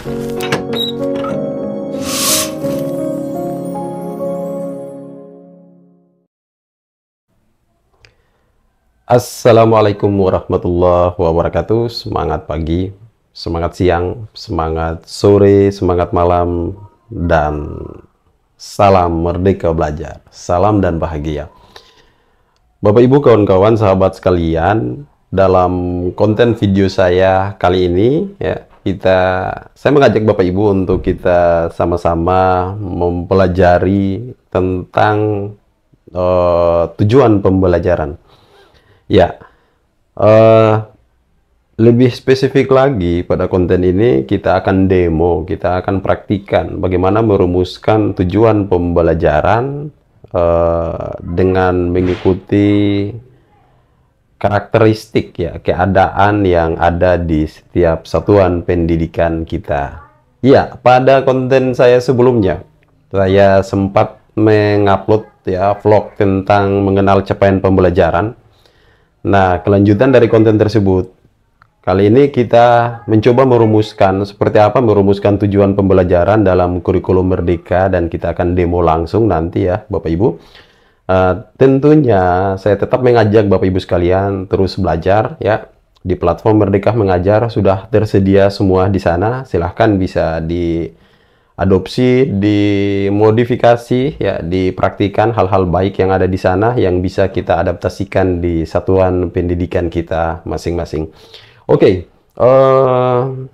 Assalamualaikum warahmatullahi wabarakatuh. Semangat pagi, semangat siang, semangat sore, semangat malam, dan salam merdeka belajar. Salam dan bahagia. Bapak Ibu, kawan-kawan, sahabat sekalian, dalam konten video saya kali ini ya, saya mengajak Bapak Ibu untuk kita sama-sama mempelajari tentang tujuan pembelajaran. Ya, lebih spesifik lagi pada konten ini kita akan demo, kita akan praktikan bagaimana merumuskan tujuan pembelajaran dengan mengikuti karakteristik ya, keadaan yang ada di setiap satuan pendidikan kita. Ya, pada konten saya sebelumnya, saya sempat mengupload ya vlog tentang mengenal capaian pembelajaran. Nah, kelanjutan dari konten tersebut, kali ini kita mencoba merumuskan seperti apa merumuskan tujuan pembelajaran dalam kurikulum Merdeka, dan kita akan demo langsung nanti ya Bapak Ibu. Tentunya saya tetap mengajak Bapak Ibu sekalian terus belajar ya. Di platform Merdeka Mengajar sudah tersedia semua di sana. Silahkan bisa diadopsi, dimodifikasi ya, dipraktikan hal-hal baik yang ada di sana yang bisa kita adaptasikan di satuan pendidikan kita masing-masing. Oke,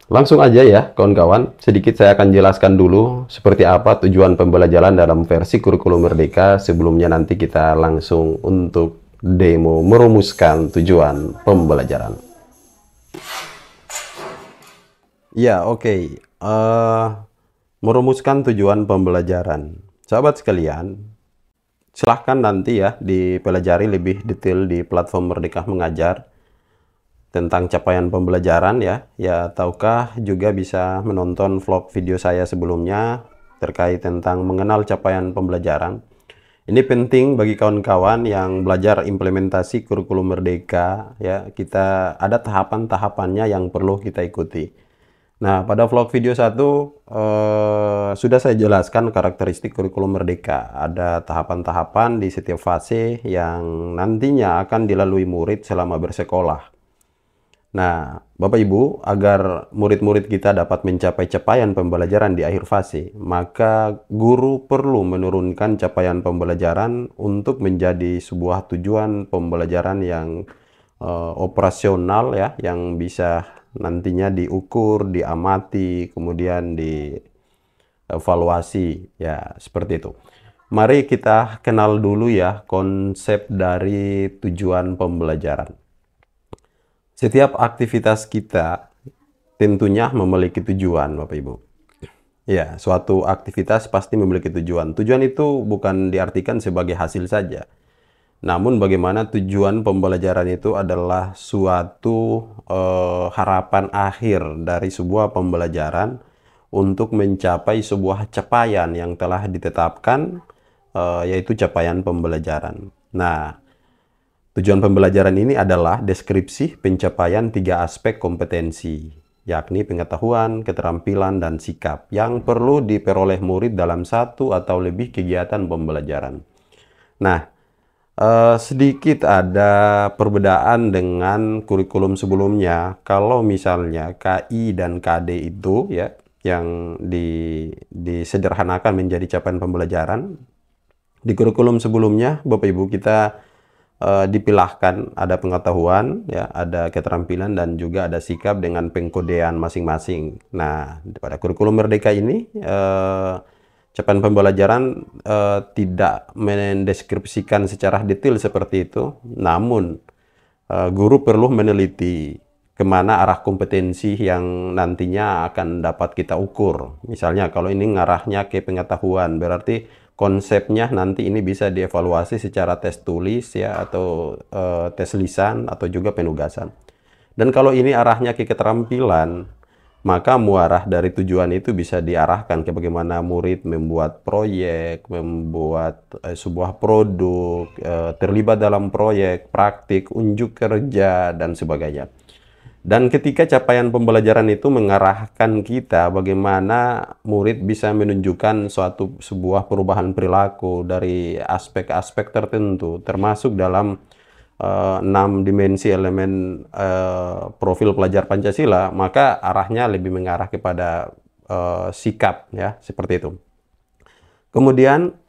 langsung aja ya kawan-kawan, sedikit saya akan jelaskan dulu seperti apa tujuan pembelajaran dalam versi kurikulum Merdeka. Sebelumnya nanti kita langsung untuk demo merumuskan tujuan pembelajaran. Ya, oke. Merumuskan tujuan pembelajaran. Sahabat sekalian, silahkan nanti ya dipelajari lebih detail di platform Merdeka Mengajar tentang capaian pembelajaran ya. Ya, ataukah juga bisa menonton vlog video saya sebelumnya terkait tentang mengenal capaian pembelajaran. Ini penting bagi kawan-kawan yang belajar implementasi kurikulum Merdeka ya. Kita ada tahapan-tahapannya yang perlu kita ikuti. Nah, pada vlog video 1 sudah saya jelaskan karakteristik kurikulum Merdeka. Ada tahapan-tahapan di setiap fase yang nantinya akan dilalui murid selama bersekolah. Nah, Bapak Ibu, agar murid-murid kita dapat mencapai capaian pembelajaran di akhir fase, maka guru perlu menurunkan capaian pembelajaran untuk menjadi sebuah tujuan pembelajaran yang operasional ya, yang bisa nantinya diukur, diamati, kemudian dievaluasi ya, seperti itu. Mari kita kenal dulu ya konsep dari tujuan pembelajaran. Setiap aktivitas kita tentunya memiliki tujuan, Bapak Ibu. Ya, suatu aktivitas pasti memiliki tujuan. Tujuan itu bukan diartikan sebagai hasil saja. Namun bagaimana tujuan pembelajaran itu adalah suatu harapan akhir dari sebuah pembelajaran untuk mencapai sebuah capaian yang telah ditetapkan, yaitu capaian pembelajaran. Nah, tujuan pembelajaran ini adalah deskripsi pencapaian 3 aspek kompetensi, yakni pengetahuan, keterampilan, dan sikap yang perlu diperoleh murid dalam satu atau lebih kegiatan pembelajaran. Nah, sedikit ada perbedaan dengan kurikulum sebelumnya. Kalau misalnya KI dan KD itu ya, yang disederhanakan menjadi capaian pembelajaran, di kurikulum sebelumnya Bapak Ibu kita dipilahkan ada pengetahuan ya, ada keterampilan, dan juga ada sikap dengan pengkodean masing-masing. Nah, pada kurikulum Merdeka ini capaian pembelajaran tidak mendeskripsikan secara detail seperti itu, namun guru perlu meneliti kemana arah kompetensi yang nantinya akan dapat kita ukur. Misalnya kalau ini ngarahnya ke pengetahuan, berarti konsepnya nanti ini bisa dievaluasi secara tes tulis ya, atau tes lisan, atau juga penugasan. Dan kalau ini arahnya ke keterampilan, maka muarah dari tujuan itu bisa diarahkan ke bagaimana murid membuat proyek, membuat sebuah produk, terlibat dalam proyek, praktik, unjuk kerja, dan sebagainya. Dan ketika capaian pembelajaran itu mengarahkan kita bagaimana murid bisa menunjukkan sebuah perubahan perilaku dari aspek-aspek tertentu, termasuk dalam 6 dimensi elemen profil pelajar Pancasila, maka arahnya lebih mengarah kepada sikap, ya, seperti itu. Kemudian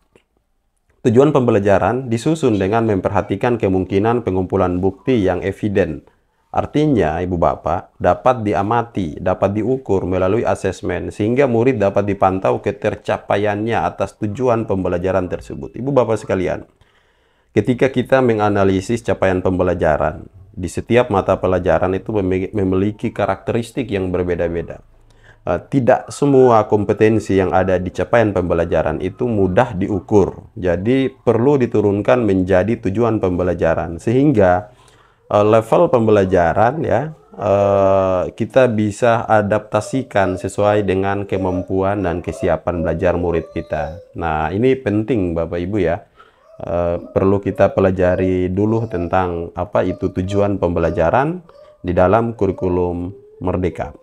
tujuan pembelajaran disusun dengan memperhatikan kemungkinan pengumpulan bukti yang eviden. Artinya, Ibu Bapak, dapat diamati, dapat diukur melalui asesmen, sehingga murid dapat dipantau ketercapaiannya atas tujuan pembelajaran tersebut. Ibu Bapak sekalian, ketika kita menganalisis capaian pembelajaran, di setiap mata pelajaran itu memiliki karakteristik yang berbeda-beda. Tidak semua kompetensi yang ada di capaian pembelajaran itu mudah diukur. Jadi perlu diturunkan menjadi tujuan pembelajaran, sehingga level pembelajaran, ya, kita bisa adaptasikan sesuai dengan kemampuan dan kesiapan belajar murid kita. Nah, ini penting Bapak Ibu, ya. Perlu kita pelajari dulu tentang apa itu tujuan pembelajaran di dalam kurikulum Merdeka.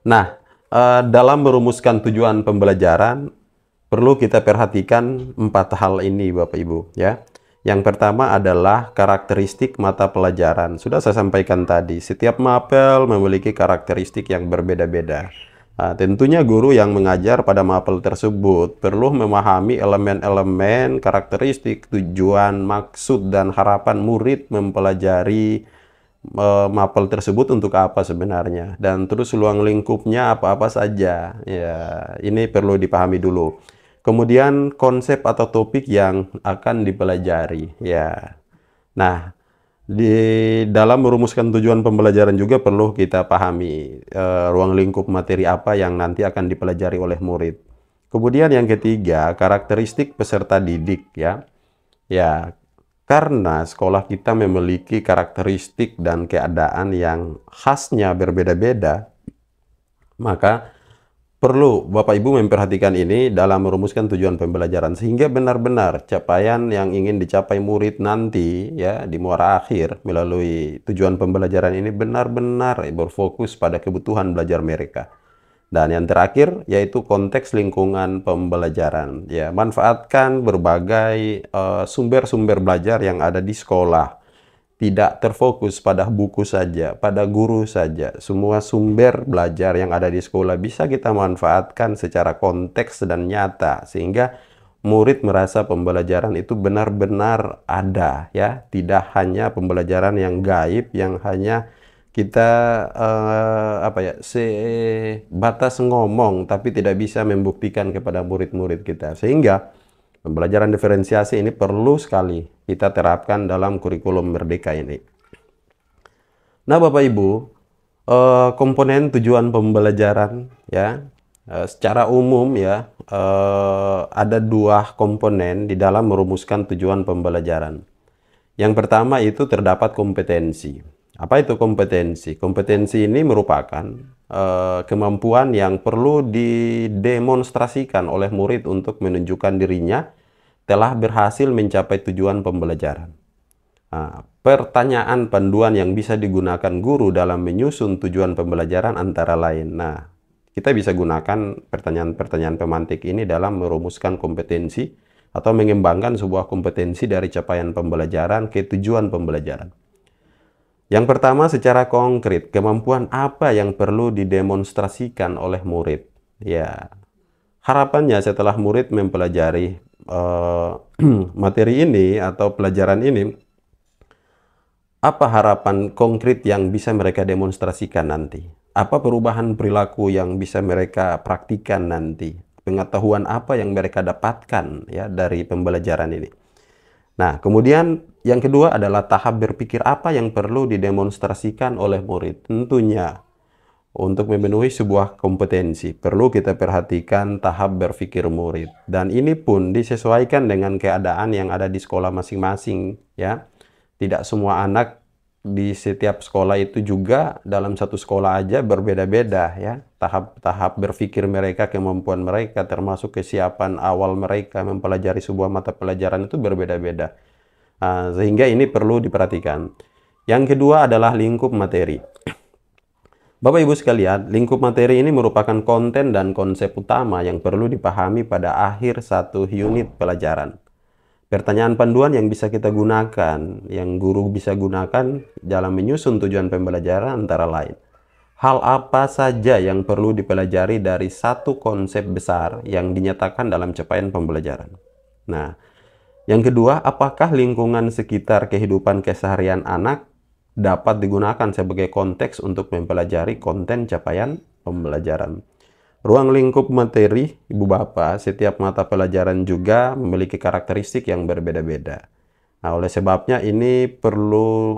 Nah, dalam merumuskan tujuan pembelajaran perlu kita perhatikan 4 hal ini Bapak Ibu, ya. Yang pertama adalah karakteristik mata pelajaran. Sudah saya sampaikan tadi, setiap mapel memiliki karakteristik yang berbeda-beda. Tentunya guru yang mengajar pada mapel tersebut perlu memahami elemen-elemen, karakteristik, tujuan, maksud, dan harapan murid mempelajari mapel tersebut untuk apa sebenarnya. Dan terus ruang lingkupnya apa-apa saja. Ya, ini perlu dipahami dulu. Kemudian konsep atau topik yang akan dipelajari, ya. Nah, di dalam merumuskan tujuan pembelajaran juga perlu kita pahami ruang lingkup materi apa yang nanti akan dipelajari oleh murid. Kemudian yang ketiga, karakteristik peserta didik, ya. Ya, karena sekolah kita memiliki karakteristik dan keadaan yang khasnya berbeda-beda, maka perlu Bapak Ibu memperhatikan ini dalam merumuskan tujuan pembelajaran, sehingga benar-benar capaian yang ingin dicapai murid nanti, ya, di muara akhir melalui tujuan pembelajaran ini benar-benar berfokus pada kebutuhan belajar mereka. Dan yang terakhir yaitu konteks lingkungan pembelajaran, ya. Manfaatkan berbagai sumber-sumber belajar yang ada di sekolah. Tidak terfokus pada buku saja, pada guru saja. Semua sumber belajar yang ada di sekolah bisa kita manfaatkan secara konteks dan nyata, sehingga murid merasa pembelajaran itu benar-benar ada, ya. Tidak hanya pembelajaran yang gaib, yang hanya kita sebatas ngomong tapi tidak bisa membuktikan kepada murid-murid kita. Sehingga pembelajaran diferensiasi ini perlu sekali kita terapkan dalam kurikulum Merdeka ini. Nah, Bapak Ibu, komponen tujuan pembelajaran, ya, secara umum, ya, ada 2 komponen di dalam merumuskan tujuan pembelajaran. Yang pertama itu terdapat kompetensi. Apa itu kompetensi? Kompetensi ini merupakan kemampuan yang perlu didemonstrasikan oleh murid untuk menunjukkan dirinya telah berhasil mencapai tujuan pembelajaran. Nah, pertanyaan panduan yang bisa digunakan guru dalam menyusun tujuan pembelajaran antara lain. Nah, kita bisa gunakan pertanyaan-pertanyaan pemantik ini dalam merumuskan kompetensi atau mengembangkan sebuah kompetensi dari capaian pembelajaran ke tujuan pembelajaran. Yang pertama, secara konkret, kemampuan apa yang perlu didemonstrasikan oleh murid? Ya, harapannya setelah murid mempelajari materi ini atau pelajaran ini, apa harapan konkret yang bisa mereka demonstrasikan nanti? Apa perubahan perilaku yang bisa mereka praktikan nanti? Pengetahuan apa yang mereka dapatkan, ya, dari pembelajaran ini? Nah, kemudian yang kedua adalah tahap berpikir apa yang perlu didemonstrasikan oleh murid. Tentunya untuk memenuhi sebuah kompetensi perlu kita perhatikan tahap berpikir murid. Dan ini pun disesuaikan dengan keadaan yang ada di sekolah masing-masing, ya. Tidak semua anak di setiap sekolah itu juga dalam satu sekolah aja berbeda-beda, ya. Tahap-tahap berpikir mereka, kemampuan mereka, termasuk kesiapan awal mereka mempelajari sebuah mata pelajaran itu berbeda-beda. Sehingga ini perlu diperhatikan. Yang kedua adalah lingkup materi. Bapak Ibu sekalian, lingkup materi ini merupakan konten dan konsep utama yang perlu dipahami pada akhir satu unit pelajaran. Pertanyaan panduan yang bisa kita gunakan, yang guru bisa gunakan dalam menyusun tujuan pembelajaran antara lain. Hal apa saja yang perlu dipelajari dari satu konsep besar yang dinyatakan dalam capaian pembelajaran. Nah, yang kedua, apakah lingkungan sekitar kehidupan keseharian anak dapat digunakan sebagai konteks untuk mempelajari konten capaian pembelajaran. Ruang lingkup materi, Ibu Bapak, setiap mata pelajaran juga memiliki karakteristik yang berbeda-beda. Nah, oleh sebabnya ini perlu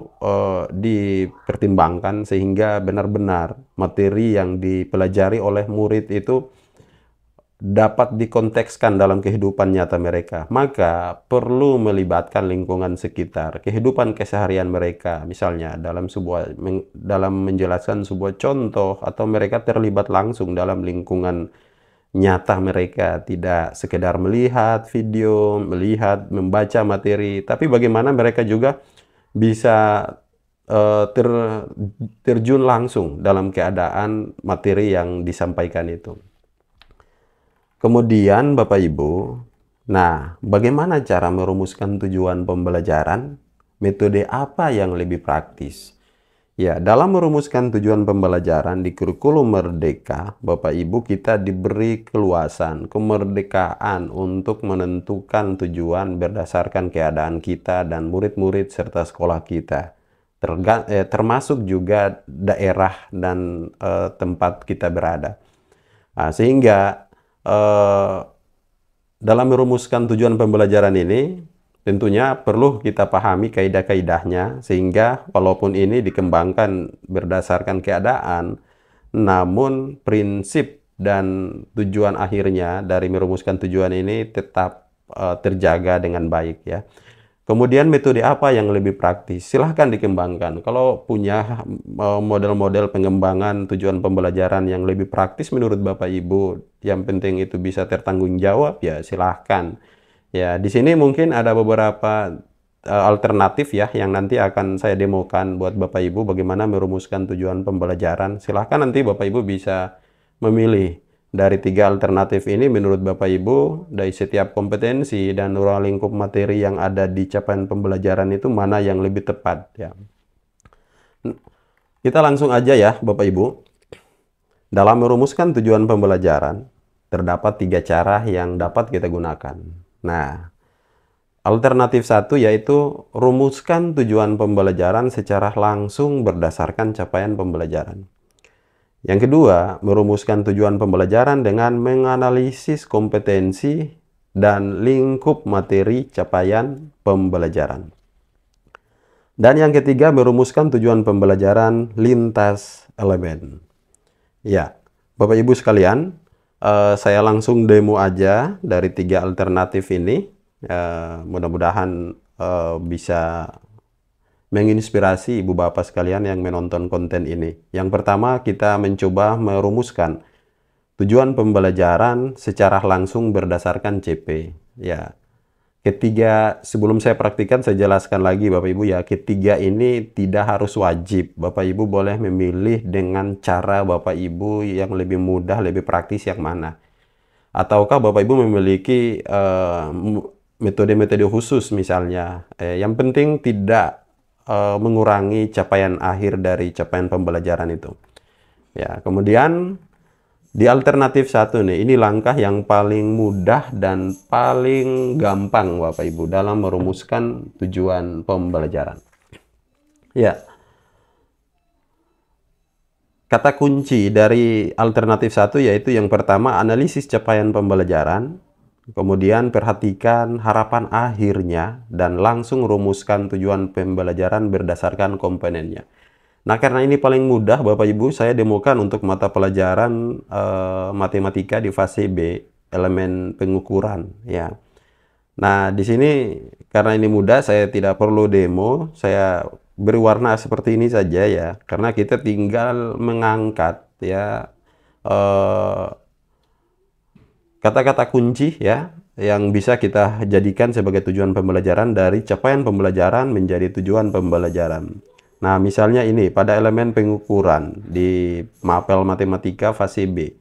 dipertimbangkan sehingga benar-benar materi yang dipelajari oleh murid itu dapat dikontekskan dalam kehidupan nyata mereka. Maka perlu melibatkan lingkungan sekitar, kehidupan keseharian mereka, misalnya dalam menjelaskan sebuah contoh, atau mereka terlibat langsung dalam lingkungan nyata mereka, tidak sekedar melihat video, membaca materi, tapi bagaimana mereka juga bisa terjun langsung dalam keadaan materi yang disampaikan itu. Kemudian Bapak Ibu, nah bagaimana cara merumuskan tujuan pembelajaran? Metode apa yang lebih praktis? Ya, dalam merumuskan tujuan pembelajaran di kurikulum Merdeka, Bapak Ibu kita diberi keluasan, kemerdekaan untuk menentukan tujuan berdasarkan keadaan kita dan murid-murid serta sekolah kita. Termasuk juga daerah dan tempat kita berada. Nah, sehingga dalam merumuskan tujuan pembelajaran ini, tentunya perlu kita pahami kaidah-kaidahnya, sehingga walaupun ini dikembangkan berdasarkan keadaan, namun prinsip dan tujuan akhirnya dari merumuskan tujuan ini tetap terjaga dengan baik ya. Kemudian metode apa yang lebih praktis? Silahkan dikembangkan. Kalau punya model-model pengembangan tujuan pembelajaran yang lebih praktis menurut Bapak Ibu, yang penting itu bisa tertanggung jawab, ya silahkan. Ya, di sini mungkin ada beberapa alternatif ya yang nanti akan saya demokan buat Bapak Ibu bagaimana merumuskan tujuan pembelajaran. Silahkan nanti Bapak Ibu bisa memilih dari 3 alternatif ini menurut Bapak Ibu, dari setiap kompetensi dan ruang lingkup materi yang ada di capaian pembelajaran itu mana yang lebih tepat ya. Kita langsung aja ya Bapak Ibu. Dalam merumuskan tujuan pembelajaran, terdapat 3 cara yang dapat kita gunakan. Nah, alternatif 1 yaitu rumuskan tujuan pembelajaran secara langsung berdasarkan capaian pembelajaran. Yang kedua, merumuskan tujuan pembelajaran dengan menganalisis kompetensi dan lingkup materi capaian pembelajaran. Dan yang ketiga, merumuskan tujuan pembelajaran lintas elemen. Ya, Bapak Ibu sekalian, saya langsung demo aja dari 3 alternatif ini. Mudah-mudahan bisa menginspirasi Ibu Bapak sekalian yang menonton konten ini. Yang pertama, kita mencoba merumuskan tujuan pembelajaran secara langsung berdasarkan CP. Ya, ketiga, sebelum saya praktikkan, saya jelaskan lagi Bapak Ibu ya, ketiga ini tidak harus wajib. Bapak Ibu boleh memilih dengan cara Bapak Ibu yang lebih mudah, lebih praktis yang mana. Ataukah Bapak Ibu memiliki metode-metode khusus misalnya. Yang penting tidak mengurangi capaian akhir dari capaian pembelajaran itu. Ya, kemudian di alternatif 1 nih, ini langkah yang paling mudah dan paling gampang Bapak Ibu dalam merumuskan tujuan pembelajaran. Ya. Kata kunci dari alternatif 1 yaitu yang pertama, analisis capaian pembelajaran. Kemudian perhatikan harapan akhirnya dan langsung rumuskan tujuan pembelajaran berdasarkan komponennya. Nah, karena ini paling mudah Bapak Ibu, saya demokan untuk mata pelajaran matematika di fase B, elemen pengukuran ya. Nah, di sini karena ini mudah, saya tidak perlu demo, saya beri warna seperti ini saja ya, karena kita tinggal mengangkat ya kata-kata kunci ya yang bisa kita jadikan sebagai tujuan pembelajaran dari capaian pembelajaran menjadi tujuan pembelajaran. Nah, misalnya ini pada elemen pengukuran di mapel matematika fase B.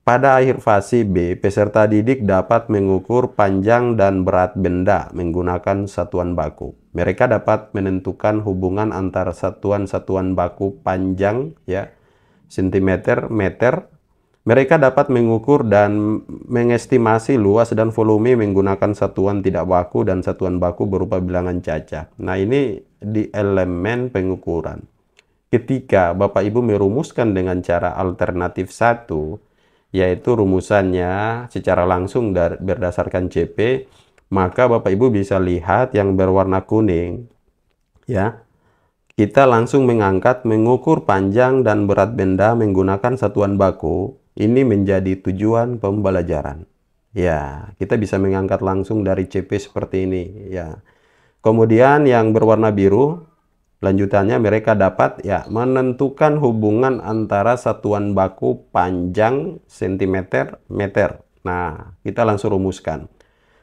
Pada akhir fase B, peserta didik dapat mengukur panjang dan berat benda menggunakan satuan baku. Mereka dapat menentukan hubungan antara satuan-satuan baku panjang, ya, sentimeter, meter. Mereka dapat mengukur dan mengestimasi luas dan volume menggunakan satuan tidak baku dan satuan baku berupa bilangan caca. Nah, ini di elemen pengukuran. Ketika Bapak Ibu merumuskan dengan cara alternatif 1, yaitu rumusannya secara langsung berdasarkan CP, maka Bapak Ibu bisa lihat yang berwarna kuning, ya. Kita langsung mengukur panjang dan berat benda menggunakan satuan baku. Ini menjadi tujuan pembelajaran. Ya, kita bisa mengangkat langsung dari CP seperti ini, ya. Kemudian yang berwarna biru, lanjutannya mereka dapat ya menentukan hubungan antara satuan baku panjang sentimeter, meter. Nah, kita langsung rumuskan.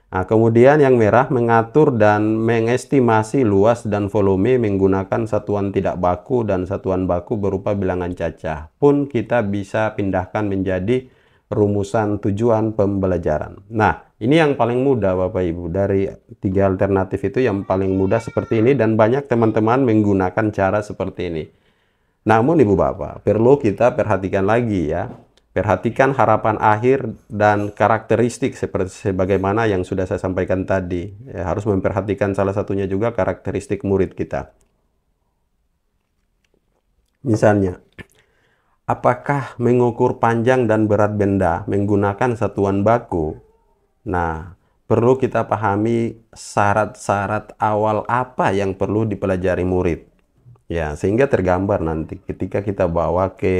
Nah, kemudian yang merah mengatur dan mengestimasi luas dan volume menggunakan satuan tidak baku dan satuan baku berupa bilangan cacah. Pun kita bisa pindahkan menjadi rumusan tujuan pembelajaran. Nah, ini yang paling mudah Bapak Ibu. Dari 3 alternatif itu yang paling mudah seperti ini dan banyak teman-teman menggunakan cara seperti ini. Namun Ibu Bapak, perlu kita perhatikan lagi ya. Perhatikan harapan akhir dan karakteristik seperti sebagaimana yang sudah saya sampaikan tadi. Ya, harus memperhatikan salah satunya juga karakteristik murid kita. Misalnya, apakah mengukur panjang dan berat benda menggunakan satuan baku? Nah, perlu kita pahami syarat-syarat awal apa yang perlu dipelajari murid. Ya, sehingga tergambar nanti ketika kita bawa ke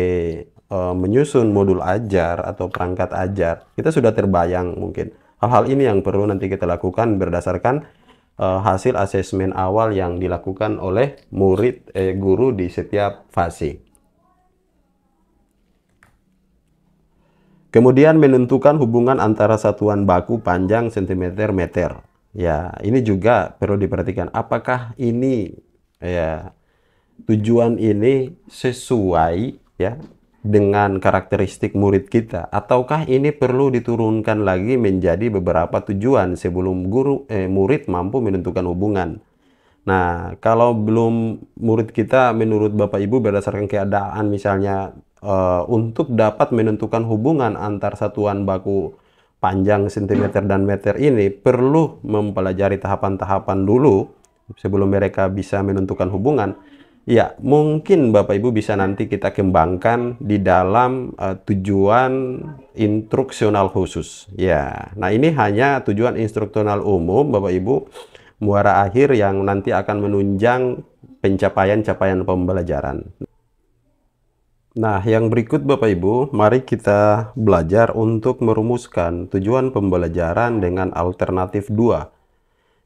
menyusun modul ajar atau perangkat ajar, kita sudah terbayang mungkin hal-hal ini yang perlu nanti kita lakukan berdasarkan hasil asesmen awal yang dilakukan oleh murid guru di setiap fase. Kemudian menentukan hubungan antara satuan baku panjang sentimeter, meter. Ya, ini juga perlu diperhatikan apakah ini ya tujuan ini sesuai ya dengan karakteristik murid kita, ataukah ini perlu diturunkan lagi menjadi beberapa tujuan sebelum murid mampu menentukan hubungan. Nah, kalau belum murid kita menurut Bapak Ibu berdasarkan keadaan misalnya untuk dapat menentukan hubungan antar satuan baku panjang sentimeter dan meter ini perlu mempelajari tahapan-tahapan dulu sebelum mereka bisa menentukan hubungan. Ya, mungkin Bapak Ibu bisa nanti kita kembangkan di dalam tujuan instruksional khusus. Ya, nah ini hanya tujuan instruksional umum Bapak Ibu, muara akhir yang nanti akan menunjang pencapaian-capaian pembelajaran. Nah, yang berikut Bapak Ibu, mari kita belajar untuk merumuskan tujuan pembelajaran dengan alternatif 2.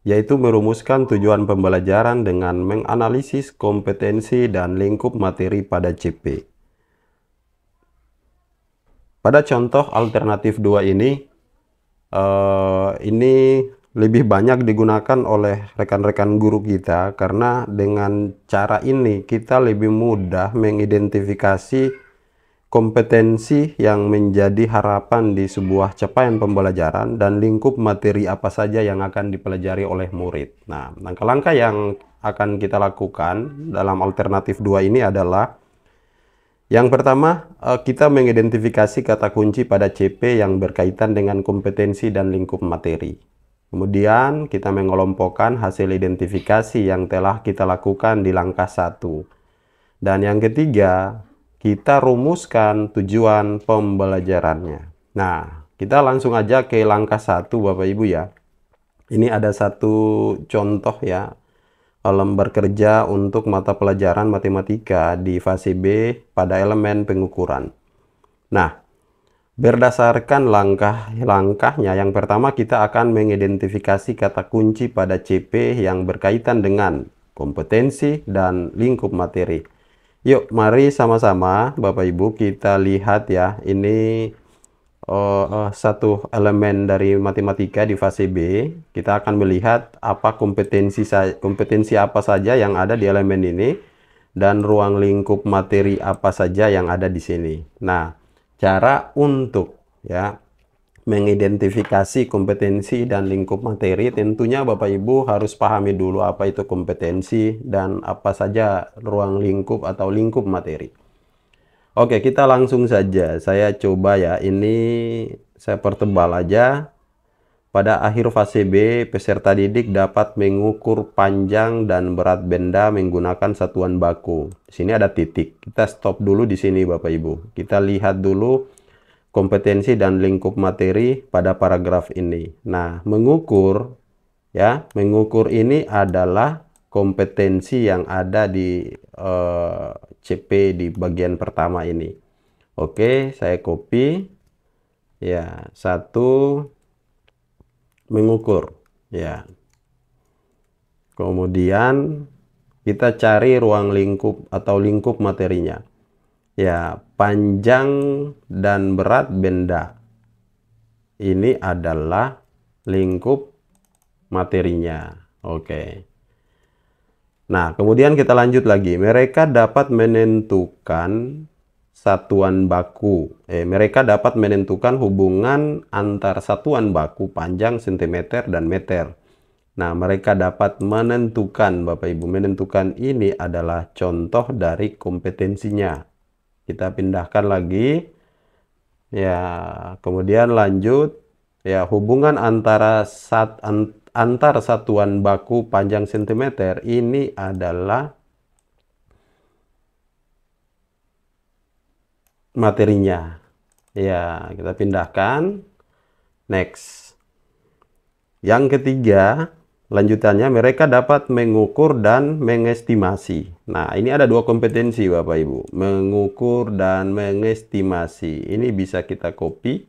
Yaitu merumuskan tujuan pembelajaran dengan menganalisis kompetensi dan lingkup materi pada CP. Pada contoh alternatif 2 ini lebih banyak digunakan oleh rekan-rekan guru kita karena dengan cara ini kita lebih mudah mengidentifikasi kompetensi yang menjadi harapan di sebuah capaian pembelajaran dan lingkup materi apa saja yang akan dipelajari oleh murid. Nah, langkah-langkah yang akan kita lakukan dalam alternatif 2 ini adalah yang pertama, kita mengidentifikasi kata kunci pada CP yang berkaitan dengan kompetensi dan lingkup materi. Kemudian kita mengelompokkan hasil identifikasi yang telah kita lakukan di langkah 1. Dan yang ketiga, kita rumuskan tujuan pembelajarannya. Nah, kita langsung aja ke langkah 1 Bapak Ibu ya. Ini ada satu contoh ya, lembar kerja untuk mata pelajaran matematika di fase B pada elemen pengukuran. Nah, berdasarkan langkah-langkahnya, yang pertama kita akan mengidentifikasi kata kunci pada CP yang berkaitan dengan kompetensi dan lingkup materi. Yuk, mari sama-sama Bapak Ibu kita lihat ya, ini satu elemen dari matematika di fase B. Kita akan melihat apa kompetensi apa saja yang ada di elemen ini. dan ruang lingkup materi apa saja yang ada di sini. Nah, cara untuk ya mengidentifikasi kompetensi dan lingkup materi, tentunya Bapak Ibu harus pahami dulu apa itu kompetensi dan apa saja ruang lingkup atau lingkup materi. Oke, kita langsung saja. Saya coba ya, ini saya pertebal aja. Pada akhir fase B, peserta didik dapat mengukur panjang dan berat benda menggunakan satuan baku. Di sini ada titik. Kita stop dulu di sini Bapak Ibu. Kita lihat dulu kompetensi dan lingkup materi pada paragraf ini. Nah, mengukur ya, mengukur ini adalah kompetensi yang ada di CP di bagian pertama ini. Oke, saya copy. Ya, satu mengukur ya. Kemudian kita cari ruang lingkup atau lingkup materinya. Ya, panjang dan berat benda. Ini adalah lingkup materinya. Oke. Nah, kemudian kita lanjut lagi. Mereka dapat menentukan satuan baku. Mereka dapat menentukan hubungan antar satuan baku panjang cm dan meter. Nah, mereka dapat menentukan, Bapak Ibu, menentukan ini adalah contoh dari kompetensinya. Kita pindahkan lagi. Ya, kemudian lanjut. Ya, hubungan antara antar satuan baku panjang cm ini adalah materinya. Ya, kita pindahkan. Next. Yang ketiga, lanjutannya mereka dapat mengukur dan mengestimasi. Nah, ini ada dua kompetensi Bapak Ibu. Mengukur dan mengestimasi. Ini bisa kita copy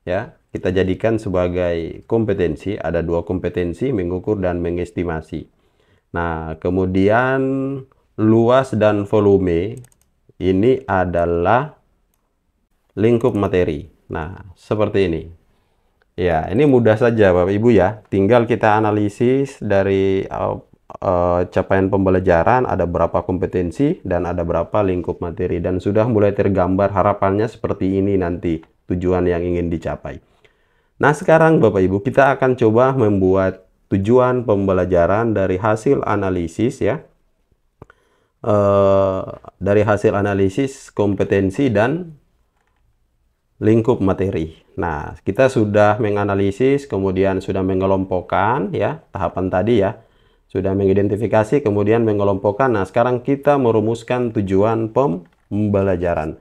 ya. Kita jadikan sebagai kompetensi. Ada dua kompetensi, mengukur dan mengestimasi. Nah, kemudian luas dan volume ini adalah lingkup materi. Nah, seperti ini. Ya, ini mudah saja Bapak Ibu ya. Tinggal kita analisis dari capaian pembelajaran, ada berapa kompetensi dan ada berapa lingkup materi. Dan sudah mulai tergambar harapannya seperti ini nanti tujuan yang ingin dicapai. Nah, sekarang Bapak Ibu kita akan coba membuat tujuan pembelajaran dari hasil analisis ya. Dari hasil analisis kompetensi dan lingkup materi. Nah, kita sudah menganalisis, kemudian sudah mengelompokkan ya, tahapan tadi ya. Sudah mengidentifikasi, kemudian mengelompokkan. Nah, sekarang kita merumuskan tujuan pembelajaran.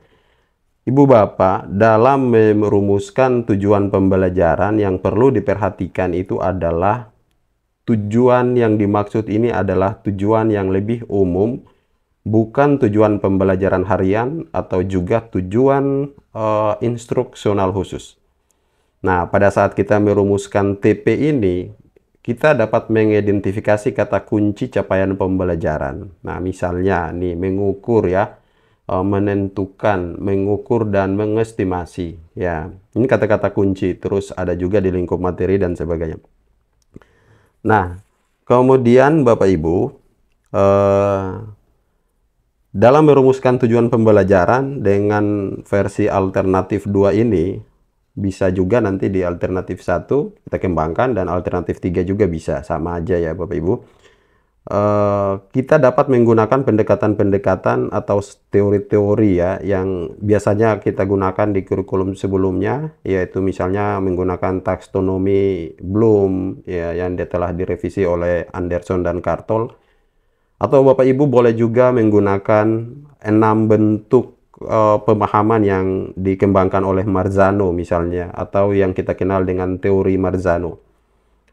Ibu Bapak, dalam merumuskan tujuan pembelajaran yang perlu diperhatikan itu adalah tujuan yang dimaksud ini adalah tujuan yang lebih umum, bukan tujuan pembelajaran harian atau juga tujuan instruksional khusus. Nah, pada saat kita merumuskan TP ini, kita dapat mengidentifikasi kata kunci capaian pembelajaran. Nah, misalnya nih mengukur ya, menentukan, mengukur dan mengestimasi. Ya, ini kata-kata kunci. Terus ada juga di lingkup materi dan sebagainya. Nah, kemudian Bapak Ibu, dalam merumuskan tujuan pembelajaran dengan versi alternatif 2 ini, bisa juga nanti di alternatif 1 kita kembangkan dan alternatif 3 juga bisa, sama aja ya Bapak Ibu. Kita dapat menggunakan pendekatan-pendekatan atau teori-teori ya yang biasanya kita gunakan di kurikulum sebelumnya, yaitu misalnya menggunakan taksonomi Bloom ya yang telah direvisi oleh Anderson dan Cartol. Atau Bapak Ibu boleh juga menggunakan 6 bentuk pemahaman yang dikembangkan oleh Marzano misalnya, atau yang kita kenal dengan teori Marzano.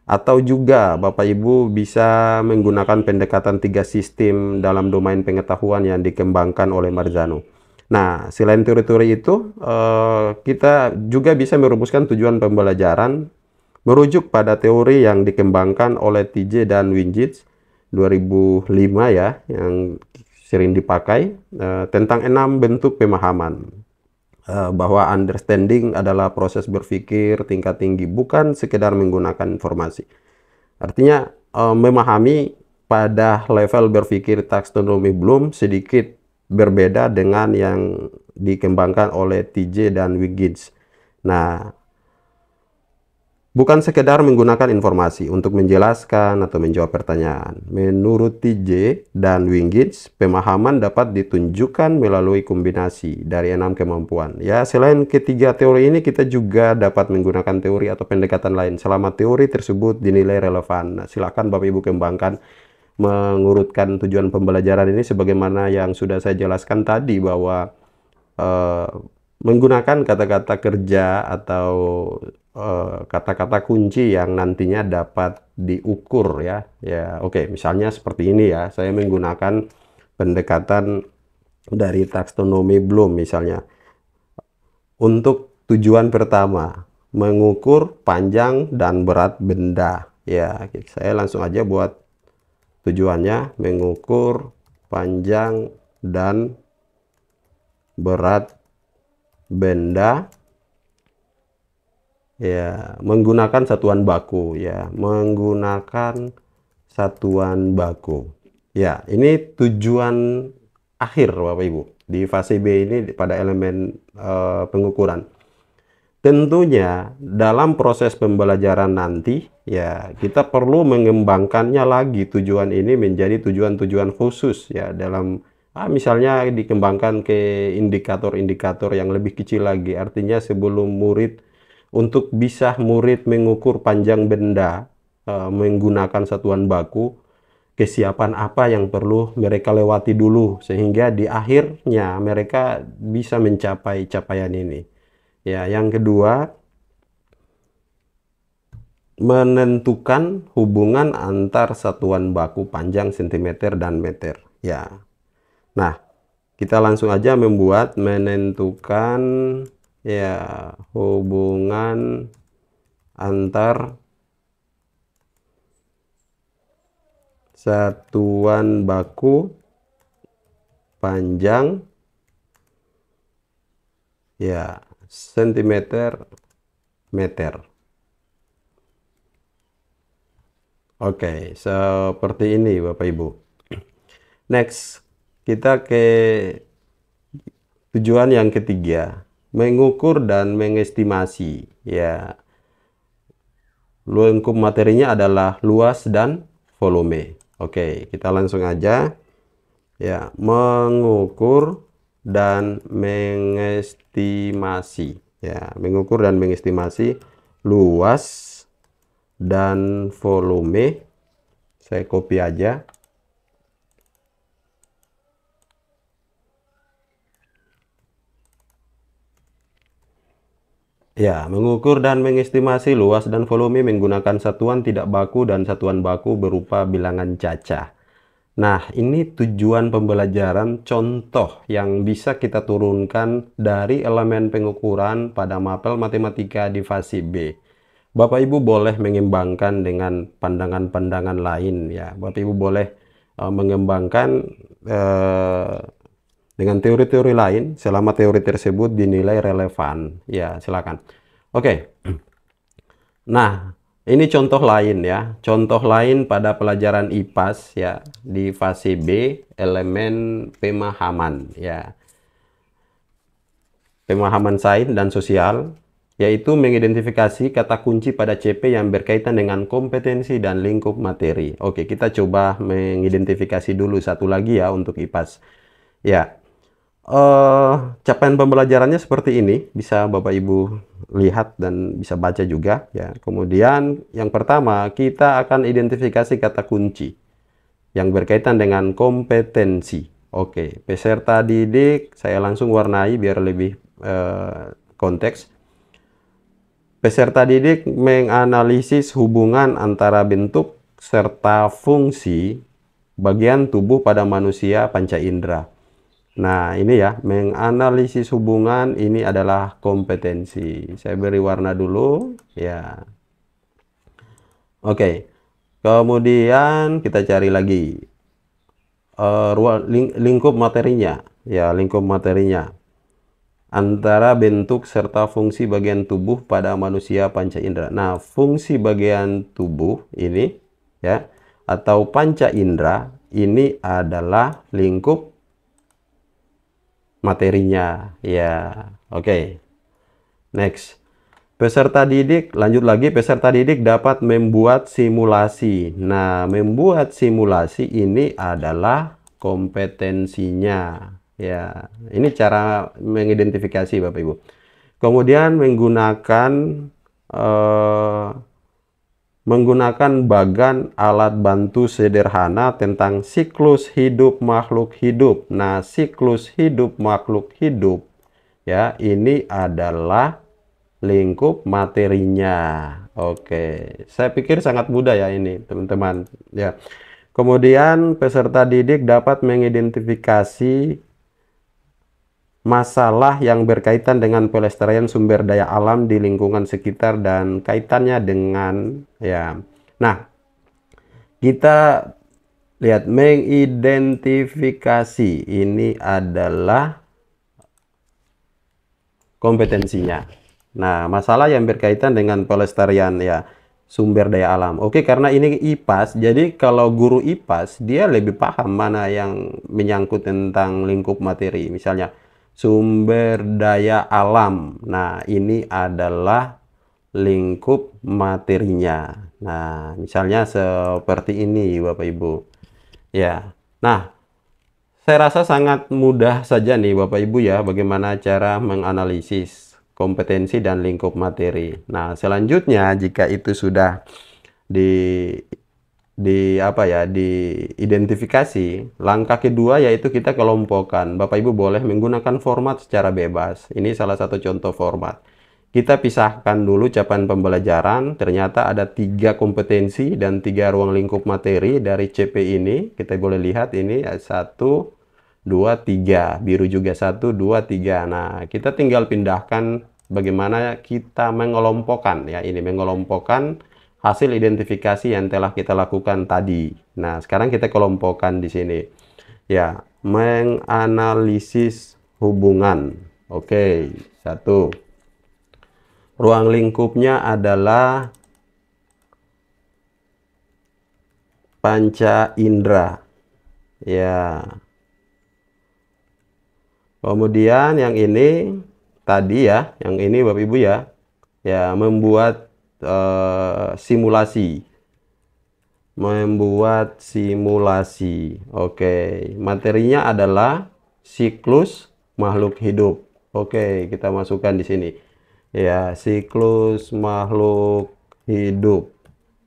Atau juga Bapak Ibu bisa menggunakan pendekatan 3 sistem dalam domain pengetahuan yang dikembangkan oleh Marzano. Nah, selain teori-teori itu, kita juga bisa merumuskan tujuan pembelajaran merujuk pada teori yang dikembangkan oleh TJ dan Wingits 2005 ya, yang sering dipakai tentang 6 bentuk pemahaman. Bahwa understanding adalah proses berpikir tingkat tinggi, bukan sekedar menggunakan informasi. Artinya memahami pada level berpikir taksonomi Bloom sedikit berbeda dengan yang dikembangkan oleh TJ dan Wiggins. Nah, bukan sekedar menggunakan informasi untuk menjelaskan atau menjawab pertanyaan. Menurut TJ dan Wiggins, pemahaman dapat ditunjukkan melalui kombinasi dari 6 kemampuan. Ya, selain ketiga teori ini, kita juga dapat menggunakan teori atau pendekatan lain selama teori tersebut dinilai relevan. Nah, silakan Bapak Ibu kembangkan, mengurutkan tujuan pembelajaran ini sebagaimana yang sudah saya jelaskan tadi, bahwa menggunakan kata-kata kerja atau kata-kata kunci yang nantinya dapat diukur ya. Oke, misalnya seperti ini ya. Saya menggunakan pendekatan dari taksonomi Bloom misalnya. Untuk tujuan pertama, mengukur panjang dan berat benda. Ya, saya langsung aja buat tujuannya, mengukur panjang dan berat benda. Ya, menggunakan satuan baku ya, menggunakan satuan baku. Ya, ini tujuan akhir Bapak Ibu di fase B ini pada elemen pengukuran. Tentunya dalam proses pembelajaran nanti ya, kita perlu mengembangkannya lagi tujuan ini menjadi tujuan-tujuan khusus ya, dalam misalnya dikembangkan ke indikator-indikator yang lebih kecil lagi. Artinya sebelum untuk bisa murid mengukur panjang benda menggunakan satuan baku, kesiapan apa yang perlu mereka lewati dulu sehingga di akhirnya mereka bisa mencapai capaian ini. Ya, yang kedua, menentukan hubungan antar satuan baku panjang cm dan meter. Ya. Nah, kita langsung aja menentukan ya hubungan antar satuan baku panjang ya sentimeter meter. Oke, seperti ini Bapak Ibu. Next, kita ke tujuan yang ketiga, mengukur dan mengestimasi ya. Lingkup materinya adalah luas dan volume. Oke, kita langsung aja ya, mengukur dan mengestimasi ya, mengukur dan mengestimasi luas dan volume. Saya copy aja. Ya, mengukur dan mengestimasi luas dan volume menggunakan satuan tidak baku dan satuan baku berupa bilangan cacah. Nah, ini tujuan pembelajaran contoh yang bisa kita turunkan dari elemen pengukuran pada mapel matematika di fase B. Bapak Ibu boleh mengembangkan dengan pandangan-pandangan lain ya. Bapak Ibu boleh mengembangkan dengan teori-teori lain selama teori tersebut dinilai relevan. Ya, silakan. Oke. Nah, ini contoh lain ya. Contoh lain pada pelajaran IPAS ya di fase B, elemen pemahaman ya. Pemahaman sains dan sosial, yaitu mengidentifikasi kata kunci pada CP yang berkaitan dengan kompetensi dan lingkup materi. Oke, kita coba mengidentifikasi dulu satu lagi ya untuk IPAS. Ya, capaian pembelajarannya seperti ini, bisa Bapak Ibu lihat dan bisa baca juga ya. Kemudian yang pertama, kita akan identifikasi kata kunci yang berkaitan dengan kompetensi. Oke, peserta didik saya langsung warnai biar lebih konteks. Peserta didik menganalisis hubungan antara bentuk serta fungsi bagian tubuh pada manusia panca indera. Nah, ini ya, menganalisis hubungan ini adalah kompetensi. Saya beri warna dulu ya. Oke. Kemudian kita cari lagi lingkup materinya. Ya, lingkup materinya antara bentuk serta fungsi bagian tubuh pada manusia panca indera. Nah, fungsi bagian tubuh ini ya atau panca indera, ini adalah lingkup materinya. Ya, oke. Next. Peserta didik, lanjut lagi, peserta didik dapat membuat simulasi. Nah, membuat simulasi ini adalah kompetensinya. Ya, ini cara mengidentifikasi Bapak Ibu. Kemudian menggunakan bagan alat bantu sederhana tentang siklus hidup makhluk hidup. Nah, siklus hidup makhluk hidup, ya, ini adalah lingkup materinya. Oke, saya pikir sangat mudah ya ini, teman-teman. Ya. Kemudian peserta didik dapat mengidentifikasi masalah yang berkaitan dengan pelestarian sumber daya alam di lingkungan sekitar dan kaitannya dengan, ya. Nah, kita lihat mengidentifikasi ini adalah kompetensinya. Nah, masalah yang berkaitan dengan pelestarian, ya, sumber daya alam. Oke, karena ini IPAS, jadi kalau guru IPAS dia lebih paham mana yang menyangkut tentang lingkup materi. Misalnya sumber daya alam. Nah, ini adalah lingkup materinya. Nah, misalnya seperti ini Bapak Ibu. Ya. Nah, saya rasa sangat mudah saja nih Bapak Ibu ya, bagaimana cara menganalisis kompetensi dan lingkup materi. Nah, selanjutnya jika itu sudah diidentifikasi, langkah kedua yaitu kita kelompokkan. Bapak Ibu boleh menggunakan format secara bebas. Ini salah satu contoh format. Kita pisahkan dulu capaian pembelajaran. Ternyata ada 3 kompetensi dan 3 ruang lingkup materi dari CP ini. Kita boleh lihat ini 1, 2, 3. Biru juga 1, 2, 3. Nah, kita tinggal pindahkan bagaimana kita mengelompokkan, ya, ini mengelompokkan hasil identifikasi yang telah kita lakukan tadi. Nah, sekarang kita kelompokkan di sini. Ya, menganalisis hubungan. Oke, 1. Ruang lingkupnya adalah panca indera. Ya. Kemudian yang ini tadi ya, yang ini Bapak Ibu ya, ya, membuat simulasi. Membuat simulasi. Oke, materinya adalah siklus makhluk hidup. Oke, kita masukkan di sini. Ya, siklus makhluk hidup.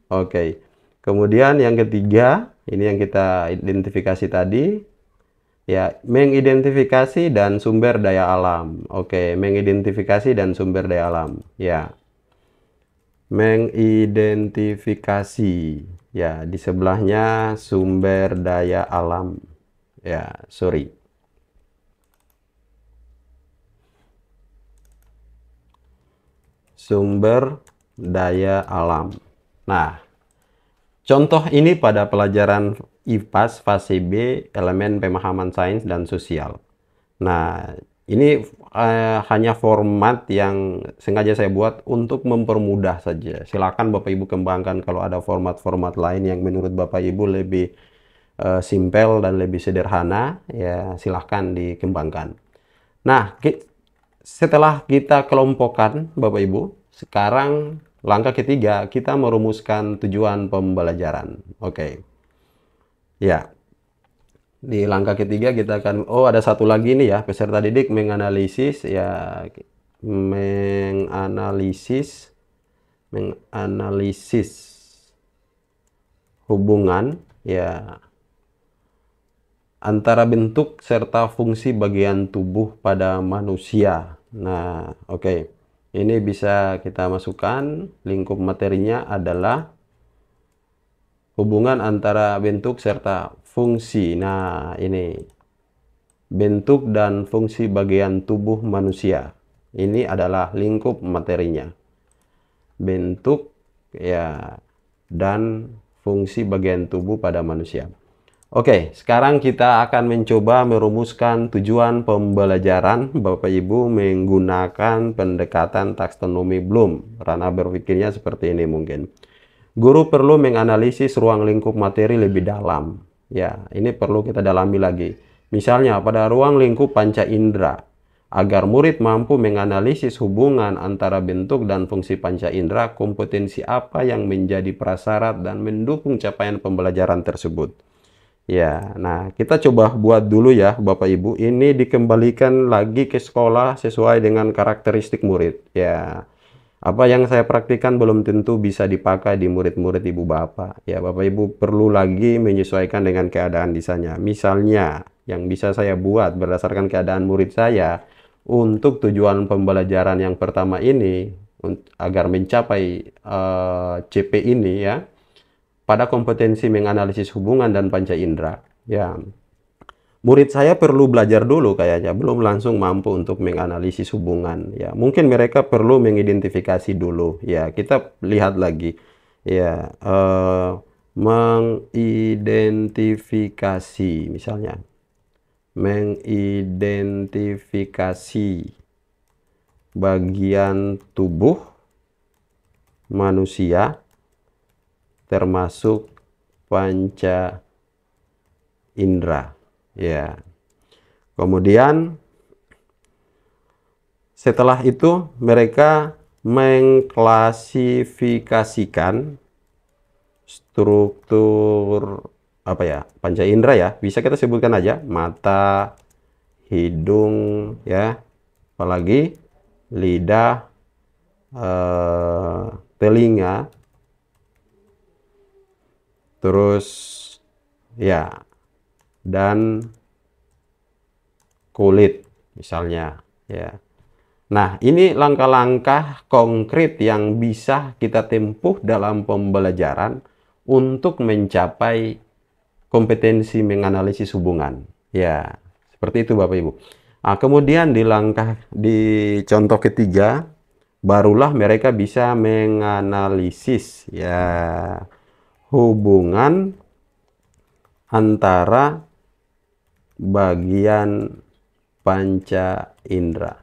Oke. Kemudian yang ketiga, ini yang kita identifikasi tadi. Ya, mengidentifikasi dan sumber daya alam. Oke, mengidentifikasi dan sumber daya alam. Ya. Mengidentifikasi. Ya, di sebelahnya sumber daya alam. Ya, sorry. Sumber daya alam. Nah, contoh ini pada pelajaran IPAS fase B, elemen pemahaman sains dan sosial. Nah, ini hanya format yang sengaja saya buat untuk mempermudah saja. Silakan Bapak Ibu kembangkan kalau ada format-format lain yang menurut Bapak Ibu lebih simpel dan lebih sederhana, ya silahkan dikembangkan. Nah, setelah kita kelompokkan Bapak Ibu, sekarang langkah ketiga kita merumuskan tujuan pembelajaran. Oke. Ya, di langkah ketiga kita akan, ada satu lagi nih ya, peserta didik menganalisis, ya, menganalisis hubungan, ya, antara bentuk serta fungsi bagian tubuh pada manusia. Nah, oke. Ini bisa kita masukkan, lingkup materinya adalah hubungan antara bentuk serta fungsi. Nah, ini bentuk dan fungsi bagian tubuh manusia. Ini adalah lingkup materinya. Bentuk, ya, dan fungsi bagian tubuh pada manusia. Oke, sekarang kita akan mencoba merumuskan tujuan pembelajaran Bapak Ibu menggunakan pendekatan taksonomi Bloom. Ranah berpikirnya seperti ini mungkin. Guru perlu menganalisis ruang lingkup materi lebih dalam. Ya, ini perlu kita dalami lagi. Misalnya pada ruang lingkup panca indera, agar murid mampu menganalisis hubungan antara bentuk dan fungsi panca indera, kompetensi apa yang menjadi prasyarat dan mendukung capaian pembelajaran tersebut. Ya, nah kita coba buat dulu ya Bapak Ibu. Ini dikembalikan lagi ke sekolah sesuai dengan karakteristik murid. Ya, apa yang saya praktikkan belum tentu bisa dipakai di murid-murid Ibu Bapak. Ya, Bapak Ibu perlu lagi menyesuaikan dengan keadaan di sana. Misalnya, yang bisa saya buat berdasarkan keadaan murid saya, untuk tujuan pembelajaran yang pertama ini, agar mencapai CP ini ya, pada kompetensi menganalisis hubungan dan panca indera. Ya, murid saya perlu belajar dulu kayaknya, belum langsung mampu untuk menganalisis hubungan. Ya, mungkin mereka perlu mengidentifikasi dulu. Ya, kita lihat lagi. Ya, mengidentifikasi misalnya. Mengidentifikasi bagian tubuh manusia termasuk panca indera. Ya. Kemudian setelah itu mereka mengklasifikasikan struktur apa ya? Panca indera ya. Bisa kita sebutkan aja mata, hidung ya. Apalagi lidah, telinga, terus ya, dan kulit misalnya ya. Nah, ini langkah-langkah konkret yang bisa kita tempuh dalam pembelajaran untuk mencapai kompetensi menganalisis hubungan. Ya, seperti itu Bapak Ibu. Nah, kemudian di contoh ketiga, barulah mereka bisa menganalisis ya hubungan antara bagian panca indera.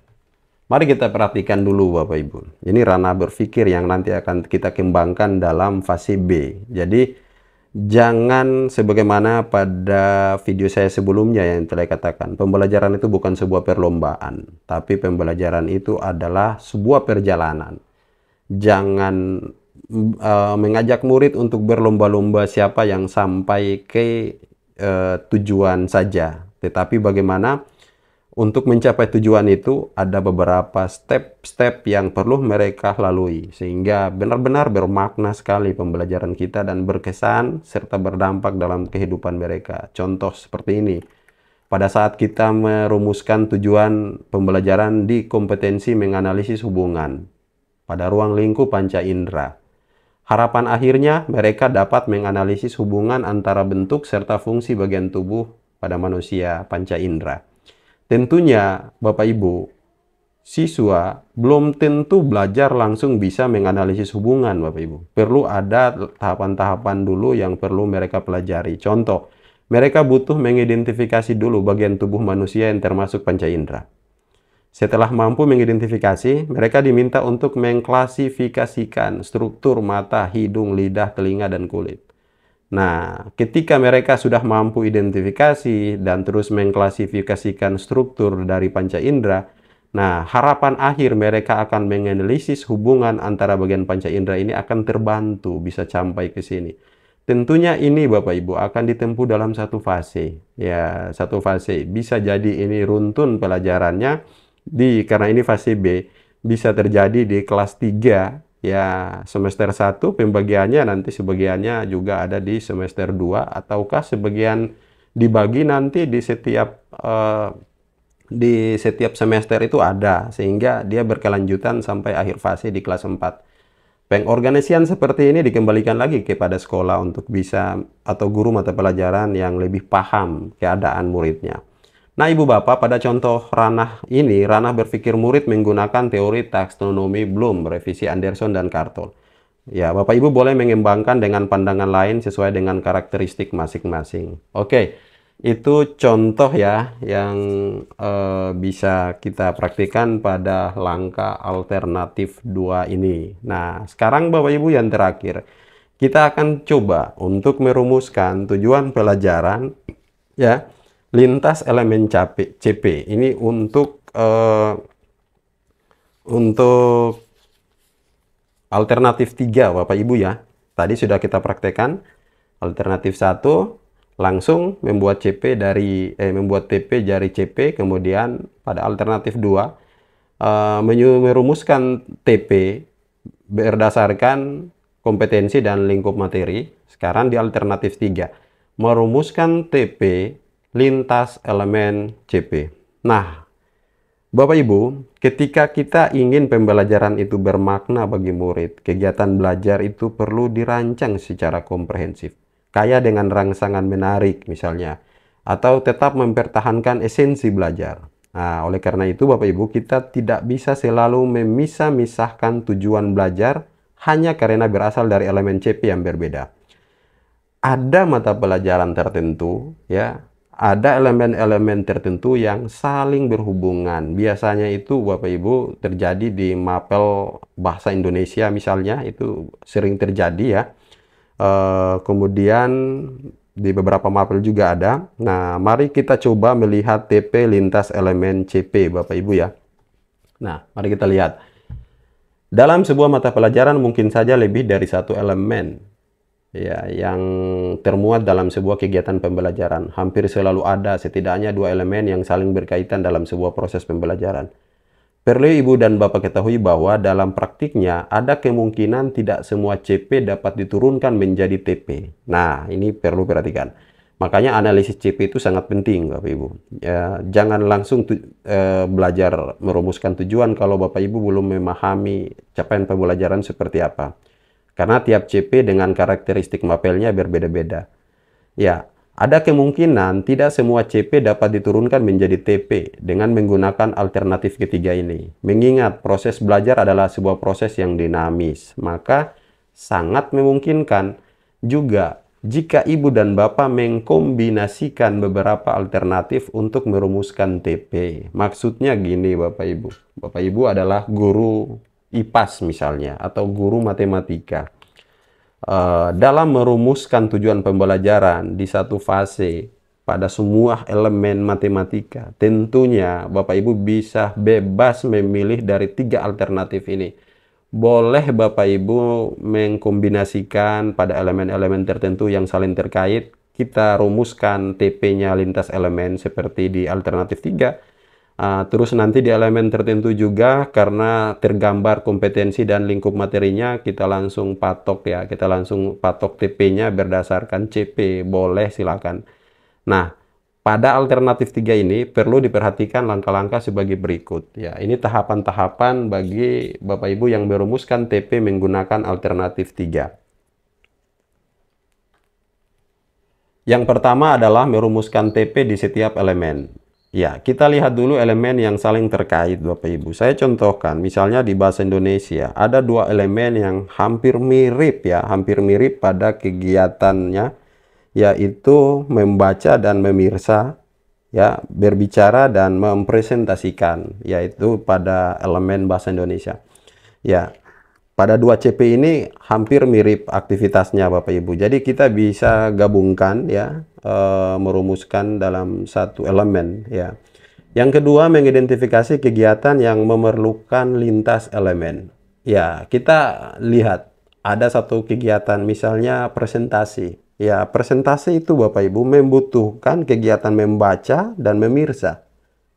Mari kita perhatikan dulu Bapak Ibu. Ini ranah berpikir yang nanti akan kita kembangkan dalam fase B. Jadi jangan sebagaimana pada video saya sebelumnya yang telah katakan, pembelajaran itu bukan sebuah perlombaan, tapi pembelajaran itu adalah sebuah perjalanan. Jangan mengajak murid untuk berlomba-lomba siapa yang sampai ke tujuan saja, tetapi bagaimana untuk mencapai tujuan itu ada beberapa step-step yang perlu mereka lalui sehingga benar-benar bermakna sekali pembelajaran kita dan berkesan serta berdampak dalam kehidupan mereka. Contoh seperti ini. Pada saat kita merumuskan tujuan pembelajaran di kompetensi menganalisis hubungan pada ruang lingkup panca indera. Harapan akhirnya mereka dapat menganalisis hubungan antara bentuk serta fungsi bagian tubuh pada manusia panca indera. Tentunya Bapak Ibu, siswa belum tentu belajar langsung bisa menganalisis hubungan Bapak Ibu. Perlu ada tahapan-tahapan dulu yang perlu mereka pelajari. Contoh, mereka butuh mengidentifikasi dulu bagian tubuh manusia yang termasuk panca indera. Setelah mampu mengidentifikasi, mereka diminta untuk mengklasifikasikan struktur mata, hidung, lidah, telinga, dan kulit. Nah, ketika mereka sudah mampu identifikasi dan terus mengklasifikasikan struktur dari panca indera, nah harapan akhir mereka akan menganalisis hubungan antara bagian panca indera ini akan terbantu bisa sampai ke sini. Tentunya ini Bapak Ibu akan ditempuh dalam satu fase. Ya, satu fase. Bisa jadi ini runtun pelajarannya karena ini fase B, bisa terjadi di kelas 3. Ya, semester 1 pembagiannya nanti sebagiannya juga ada di semester 2 ataukah sebagian dibagi nanti di setiap semester itu ada sehingga dia berkelanjutan sampai akhir fase di kelas 4. Pengorganisian seperti ini dikembalikan lagi kepada sekolah untuk bisa atau guru mata pelajaran yang lebih paham keadaan muridnya. Nah, Ibu Bapak, pada contoh ranah ini, ranah berpikir murid menggunakan teori taksonomi Bloom, revisi Anderson dan Cartol. Ya, Bapak Ibu boleh mengembangkan dengan pandangan lain sesuai dengan karakteristik masing-masing. Oke, itu contoh ya yang bisa kita praktikkan pada langkah alternatif 2 ini. Nah, sekarang Bapak Ibu yang terakhir, kita akan coba untuk merumuskan tujuan pelajaran ya lintas elemen CP. Ini untuk alternatif 3 Bapak Ibu ya. Tadi sudah kita praktekkan alternatif 1 langsung membuat membuat TP dari CP, kemudian pada alternatif 2 merumuskan TP berdasarkan kompetensi dan lingkup materi. Sekarang di alternatif 3 merumuskan TP lintas elemen CP. Nah, Bapak Ibu, ketika kita ingin pembelajaran itu bermakna bagi murid, kegiatan belajar itu perlu dirancang secara komprehensif, kaya dengan rangsangan menarik misalnya, atau tetap mempertahankan esensi belajar. Nah, oleh karena itu Bapak Ibu, kita tidak bisa selalu memisah-misahkan tujuan belajar hanya karena berasal dari elemen CP yang berbeda. Ada mata pelajaran tertentu ya, ada elemen-elemen tertentu yang saling berhubungan. Biasanya itu Bapak Ibu terjadi di mapel bahasa Indonesia misalnya, itu sering terjadi ya. Kemudian di beberapa mapel juga ada. Nah, mari kita coba melihat TP lintas elemen CP Bapak Ibu ya. Nah, mari kita lihat. Dalam sebuah mata pelajaran mungkin saja lebih dari satu elemen ya yang termuat dalam sebuah kegiatan pembelajaran. Hampir selalu ada setidaknya 2 elemen yang saling berkaitan dalam sebuah proses pembelajaran. Perlu Ibu dan Bapak ketahui bahwa dalam praktiknya ada kemungkinan tidak semua CP dapat diturunkan menjadi TP. Nah, ini perlu perhatikan. Makanya analisis CP itu sangat penting Bapak Ibu. Ya, jangan langsung belajar merumuskan tujuan kalau Bapak Ibu belum memahami capaian pembelajaran seperti apa. Karena tiap CP dengan karakteristik mapelnya berbeda-beda. Ya, ada kemungkinan tidak semua CP dapat diturunkan menjadi TP dengan menggunakan alternatif ketiga ini. Mengingat proses belajar adalah sebuah proses yang dinamis, maka sangat memungkinkan juga jika Ibu dan Bapak mengkombinasikan beberapa alternatif untuk merumuskan TP. Maksudnya gini Bapak Ibu. Bapak Ibu adalah guru IPAS misalnya, atau guru matematika. Dalam merumuskan tujuan pembelajaran di satu fase pada semua elemen matematika, tentunya Bapak Ibu bisa bebas memilih dari 3 alternatif ini. Boleh Bapak Ibu mengkombinasikan pada elemen-elemen tertentu yang saling terkait. Kita rumuskan TP-nya lintas elemen seperti di alternatif 3. Terus nanti di elemen tertentu juga karena tergambar kompetensi dan lingkup materinya, kita langsung patok ya, kita langsung patok TP-nya berdasarkan CP, boleh silakan. Nah, pada alternatif 3 ini perlu diperhatikan langkah-langkah sebagai berikut ya. Ini tahapan-tahapan bagi Bapak Ibu yang merumuskan TP menggunakan alternatif 3. Yang pertama adalah merumuskan TP di setiap elemen. Ya, kita lihat dulu elemen yang saling terkait Bapak Ibu. Saya contohkan, misalnya di bahasa Indonesia, ada 2 elemen yang hampir mirip ya, hampir mirip pada kegiatannya, yaitu membaca dan memirsa, ya, berbicara dan mempresentasikan, yaitu pada elemen bahasa Indonesia. Ya, pada 2 CP ini hampir mirip aktivitasnya Bapak Ibu. Jadi kita bisa gabungkan ya, merumuskan dalam satu elemen ya. Yang kedua, mengidentifikasi kegiatan yang memerlukan lintas elemen. Ya, kita lihat ada satu kegiatan misalnya presentasi. Ya, presentasi itu Bapak Ibu membutuhkan kegiatan membaca dan memirsa,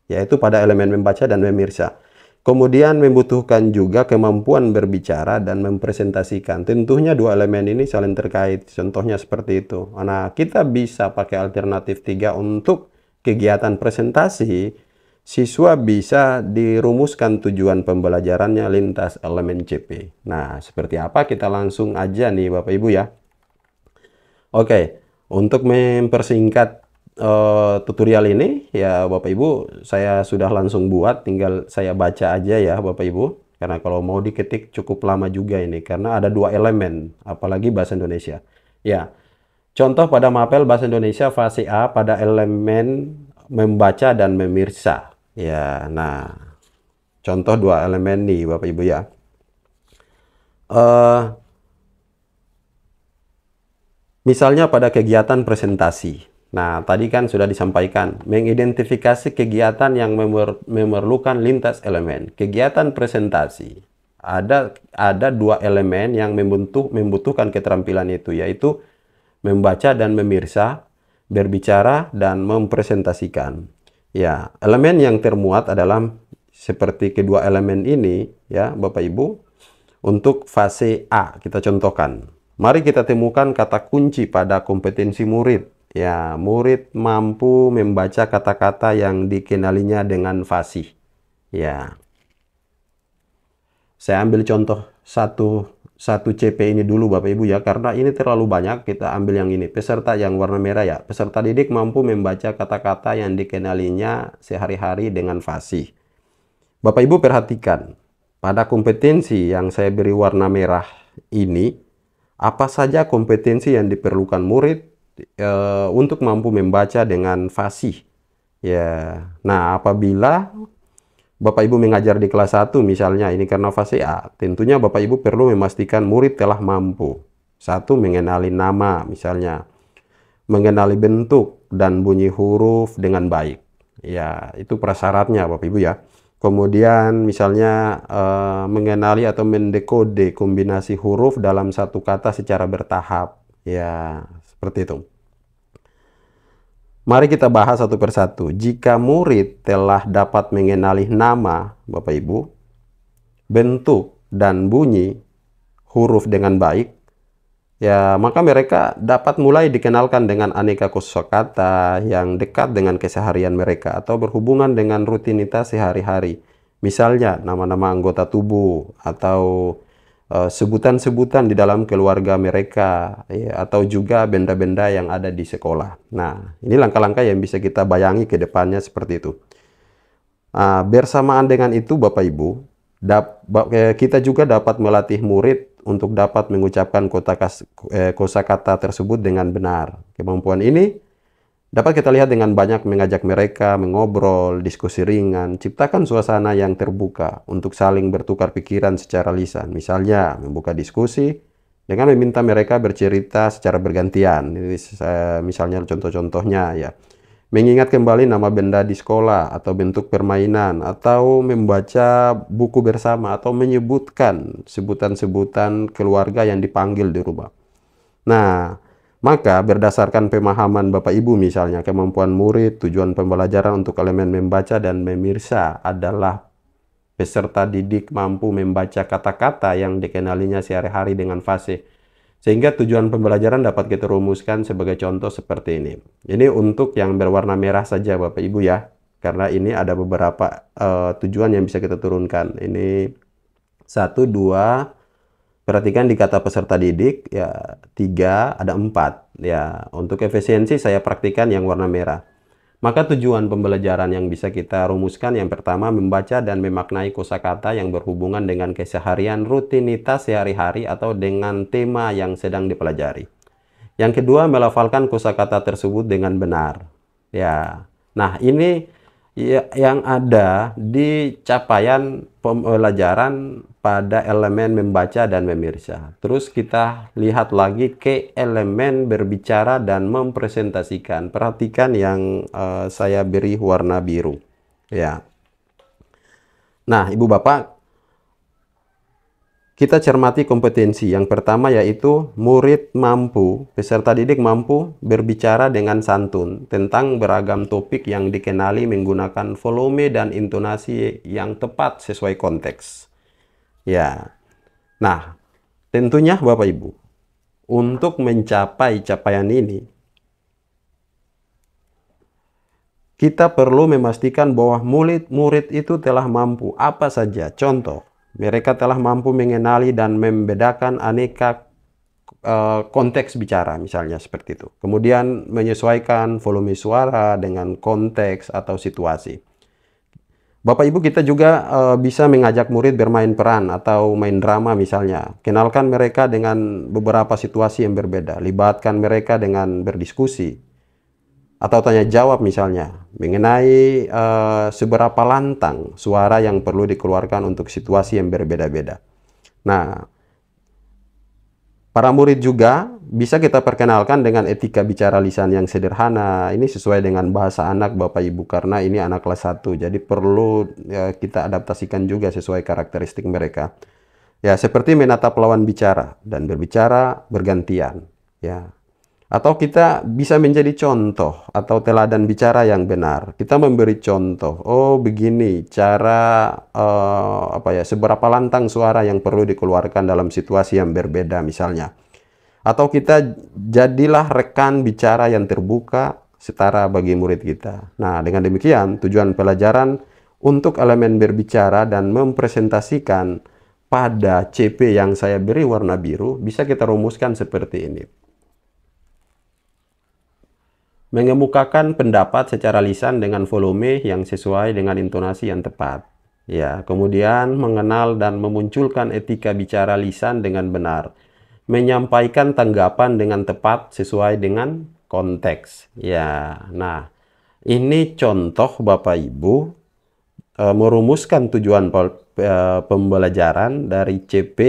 yaitu pada elemen membaca dan memirsa. Kemudian membutuhkan juga kemampuan berbicara dan mempresentasikan. Tentunya 2 elemen ini saling terkait. Contohnya seperti itu. Nah, kita bisa pakai alternatif 3 untuk kegiatan presentasi. Siswa bisa dirumuskan tujuan pembelajarannya lintas elemen CP. Nah, seperti apa? Kita langsung aja nih Bapak Ibu ya. Oke, untuk mempersingkat tutorial ini ya Bapak Ibu, saya sudah langsung buat, tinggal saya baca aja ya Bapak Ibu, karena kalau mau diketik cukup lama juga ini karena ada 2 elemen, apalagi bahasa Indonesia ya. Contoh pada mapel bahasa Indonesia fase A pada elemen membaca dan memirsa ya. Nah, contoh 2 elemen nih Bapak Ibu ya. Misalnya pada kegiatan presentasi. Nah, tadi kan sudah disampaikan, mengidentifikasi kegiatan yang memerlukan lintas elemen. Kegiatan presentasi, ada dua elemen yang membutuhkan keterampilan itu, yaitu membaca dan memirsa, berbicara dan mempresentasikan. Ya, elemen yang termuat adalah seperti kedua elemen ini, ya, Bapak Ibu. Untuk fase A, kita contohkan. Mari kita temukan kata kunci pada kompetensi murid. Ya, murid mampu membaca kata-kata yang dikenalinya dengan fasih. Ya, saya ambil contoh satu CP ini dulu Bapak Ibu ya, karena ini terlalu banyak. Kita ambil yang ini, peserta yang warna merah ya. Peserta didik mampu membaca kata-kata yang dikenalinya sehari-hari dengan fasih. Bapak Ibu perhatikan, pada kompetensi yang saya beri warna merah ini, apa saja kompetensi yang diperlukan murid untuk mampu membaca dengan fasih. Ya, nah apabila Bapak Ibu mengajar di kelas 1 misalnya, ini karena fase A, tentunya Bapak Ibu perlu memastikan murid telah mampu. Satu, mengenali nama misalnya, mengenali bentuk dan bunyi huruf dengan baik. Ya, itu prasyaratnya Bapak Ibu ya. Kemudian misalnya mengenali atau mendekode kombinasi huruf dalam satu kata secara bertahap. Ya, seperti itu. Mari kita bahas satu persatu. Jika murid telah dapat mengenali nama, Bapak Ibu, bentuk dan bunyi huruf dengan baik, ya maka mereka dapat mulai dikenalkan dengan aneka kosakata yang dekat dengan keseharian mereka atau berhubungan dengan rutinitas sehari-hari. Misalnya nama-nama anggota tubuh atau sebutan-sebutan di dalam keluarga mereka, ya, atau juga benda-benda yang ada di sekolah. Nah, ini langkah-langkah yang bisa kita bayangi ke depannya seperti itu. Bersamaan dengan itu Bapak Ibu, kita juga dapat melatih murid untuk dapat mengucapkan kosakata tersebut dengan benar. Kemampuan ini dapat kita lihat dengan banyak mengajak mereka mengobrol, diskusi ringan, ciptakan suasana yang terbuka untuk saling bertukar pikiran secara lisan. Misalnya, membuka diskusi dengan meminta mereka bercerita secara bergantian. Ini misalnya contoh-contohnya ya. Mengingat kembali nama benda di sekolah atau bentuk permainan, atau membaca buku bersama, atau menyebutkan sebutan-sebutan keluarga yang dipanggil di rumah. Nah, maka berdasarkan pemahaman Bapak Ibu misalnya, kemampuan murid, tujuan pembelajaran untuk elemen membaca dan memirsa adalah peserta didik mampu membaca kata-kata yang dikenalinya sehari-hari dengan fasih. Sehingga tujuan pembelajaran dapat kita rumuskan sebagai contoh seperti ini. Ini untuk yang berwarna merah saja Bapak Ibu ya, karena ini ada beberapa tujuan yang bisa kita turunkan. Ini 1, 2, perhatikan di kata peserta didik, ya 3, ada 4. Ya, untuk efisiensi saya praktikan yang warna merah. Maka tujuan pembelajaran yang bisa kita rumuskan, yang pertama membaca dan memaknai kosakata yang berhubungan dengan keseharian rutinitas sehari-hari atau dengan tema yang sedang dipelajari. Yang kedua, melafalkan kosakata tersebut dengan benar. Ya. Nah, ini yang ada di capaian pembelajaran pada elemen membaca dan memirsa. Terus kita lihat lagi ke elemen berbicara dan mempresentasikan. Perhatikan yang saya beri warna biru. Ya. Nah, Ibu Bapak, kita cermati kompetensi. Yang pertama yaitu murid mampu, peserta didik mampu berbicara dengan santun tentang beragam topik yang dikenali menggunakan volume dan intonasi yang tepat sesuai konteks. Ya. Nah, tentunya Bapak Ibu, untuk mencapai capaian ini, kita perlu memastikan bahwa murid itu telah mampu apa saja. Contoh, mereka telah mampu mengenali dan membedakan aneka konteks bicara, misalnya seperti itu. Kemudian menyesuaikan volume suara dengan konteks atau situasi. Bapak Ibu, kita juga bisa mengajak murid bermain peran atau main drama misalnya. Kenalkan mereka dengan beberapa situasi yang berbeda. Libatkan mereka dengan berdiskusi atau tanya jawab misalnya mengenai seberapa lantang suara yang perlu dikeluarkan untuk situasi yang berbeda-beda. Nah, Para murid juga bisa kita perkenalkan dengan etika bicara lisan yang sederhana. Ini sesuai dengan bahasa anak Bapak Ibu, karena ini anak kelas 1. Jadi perlu ya, kita adaptasikan juga sesuai karakteristik mereka. Ya, seperti menatap lawan bicara dan berbicara bergantian. Ya. Atau kita bisa menjadi contoh atau teladan bicara yang benar. Kita memberi contoh. Oh, begini cara seberapa lantang suara yang perlu dikeluarkan dalam situasi yang berbeda misalnya. Atau kita jadilah rekan bicara yang terbuka setara bagi murid kita. Nah, dengan demikian tujuan pelajaran untuk elemen berbicara dan mempresentasikan pada CP yang saya beri warna biru bisa kita rumuskan seperti ini. Mengemukakan pendapat secara lisan dengan volume yang sesuai dengan intonasi yang tepat. Ya, kemudian mengenal dan memunculkan etika bicara lisan dengan benar. Menyampaikan tanggapan dengan tepat sesuai dengan konteks. Ya, nah, ini contoh Bapak Ibu merumuskan tujuan pembelajaran dari CP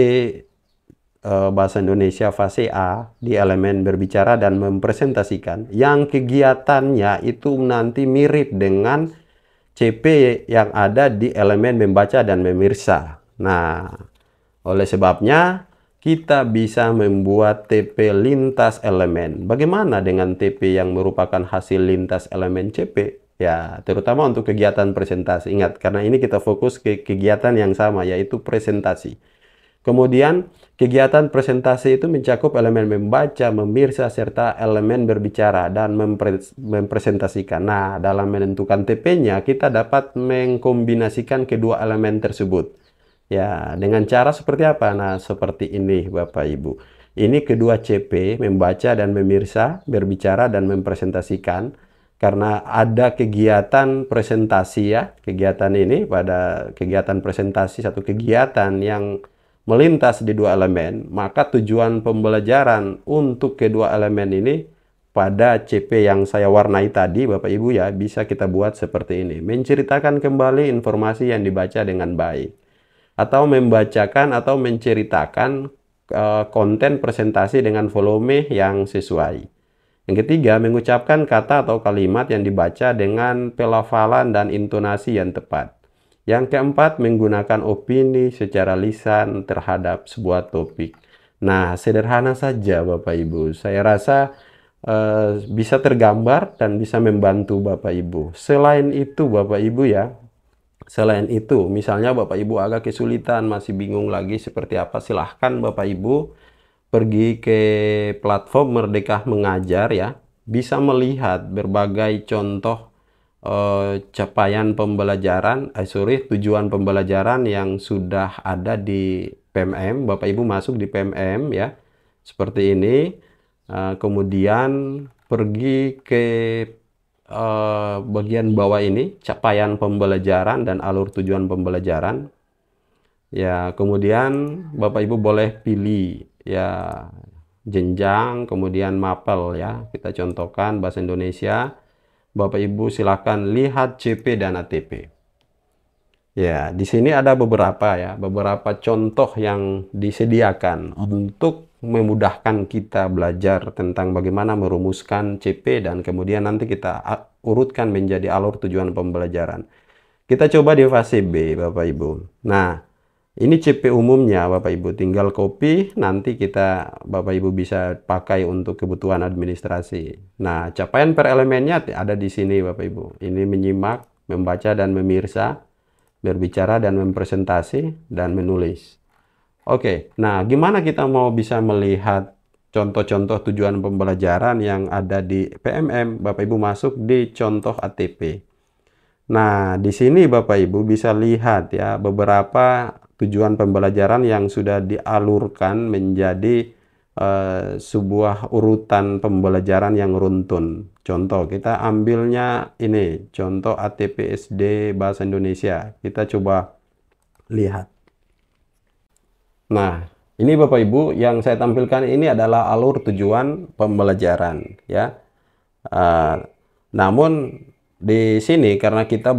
Bahasa Indonesia fase A di elemen berbicara dan mempresentasikan, yang kegiatannya itu nanti mirip dengan CP yang ada di elemen membaca dan memirsa. Nah, oleh sebabnya kita bisa membuat TP lintas elemen. Bagaimana dengan TP yang merupakan hasil lintas elemen CP? Ya, terutama untuk kegiatan presentasi. Ingat, karena ini kita fokus ke kegiatan yang sama, yaitu presentasi. Kemudian, kegiatan presentasi itu mencakup elemen membaca, memirsa, serta elemen berbicara dan mempresentasikan. Nah, dalam menentukan TP-nya, kita dapat mengkombinasikan kedua elemen tersebut. Ya, dengan cara seperti apa? Nah, seperti ini Bapak Ibu. Ini kedua CP, membaca dan memirsa, berbicara dan mempresentasikan. Karena ada kegiatan presentasi ya, kegiatan ini pada kegiatan presentasi, satu kegiatan yang melintas di dua elemen, maka tujuan pembelajaran untuk kedua elemen ini pada CP yang saya warnai tadi Bapak Ibu ya, bisa kita buat seperti ini. Menceritakan kembali informasi yang dibaca dengan baik. Atau membacakan atau menceritakan konten presentasi dengan volume yang sesuai. Yang ketiga, mengucapkan kata atau kalimat yang dibaca dengan pelafalan dan intonasi yang tepat. Yang keempat, menggunakan opini secara lisan terhadap sebuah topik. Nah, sederhana saja Bapak Ibu. Saya rasa bisa tergambar dan bisa membantu Bapak Ibu. Selain itu Bapak Ibu ya, selain itu misalnya Bapak Ibu agak kesulitan, masih bingung lagi seperti apa, silahkan Bapak Ibu pergi ke platform Merdeka Mengajar ya. Bisa melihat berbagai contoh capaian pembelajaran, tujuan pembelajaran yang sudah ada di PMM. Bapak Ibu masuk di PMM ya, seperti ini. Kemudian pergi ke bagian bawah ini, capaian pembelajaran dan alur tujuan pembelajaran. Ya, kemudian Bapak Ibu boleh pilih ya jenjang, kemudian mapel ya. Kita contohkan bahasa Indonesia. Bapak Ibu silakan lihat CP dan ATP. Ya, di sini ada beberapa contoh yang disediakan untuk memudahkan kita belajar tentang bagaimana merumuskan CP dan kemudian nanti kita urutkan menjadi alur tujuan pembelajaran. Kita coba di fase B, Bapak Ibu. Nah, ini CP umumnya Bapak Ibu, tinggal copy, nanti Bapak Ibu bisa pakai untuk kebutuhan administrasi. Nah, capaian per elemennya ada di sini Bapak Ibu. Ini menyimak, membaca dan memirsa, berbicara dan mempresentasi, dan menulis. Oke, nah gimana kita mau bisa melihat contoh-contoh tujuan pembelajaran yang ada di PMM? Bapak Ibu masuk di contoh ATP. Nah, di sini Bapak Ibu bisa lihat ya beberapa tujuan pembelajaran yang sudah dialurkan menjadi sebuah urutan pembelajaran yang runtun. Contoh, kita ambilnya ini, contoh ATP SD Bahasa Indonesia. Kita coba lihat. Nah, ini Bapak Ibu yang saya tampilkan ini adalah alur tujuan pembelajaran ya. Namun di sini karena kita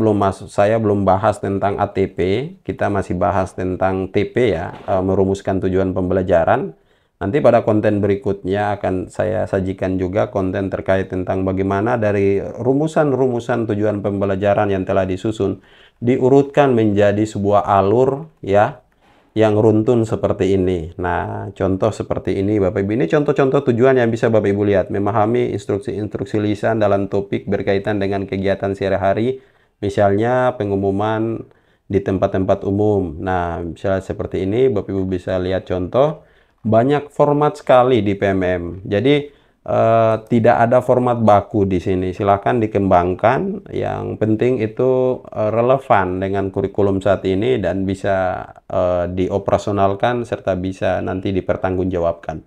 saya belum bahas tentang ATP, kita masih bahas tentang TP ya, merumuskan tujuan pembelajaran. Nanti pada konten berikutnya akan saya sajikan juga konten terkait tentang bagaimana dari rumusan-rumusan tujuan pembelajaran yang telah disusun diurutkan menjadi sebuah alur ya yang runtun seperti ini. Nah, contoh seperti ini Bapak Ibu. Ini contoh-contoh tujuan yang bisa Bapak Ibu lihat. Memahami instruksi-instruksi lisan dalam topik berkaitan dengan kegiatan sehari-hari, misalnya pengumuman di tempat-tempat umum. Nah, misalnya seperti ini Bapak Ibu bisa lihat contoh. Banyak format sekali di PMM. Jadi tidak ada format baku di sini. Silahkan dikembangkan. Yang penting itu relevan dengan kurikulum saat ini dan bisa dioperasionalkan serta bisa nanti dipertanggungjawabkan.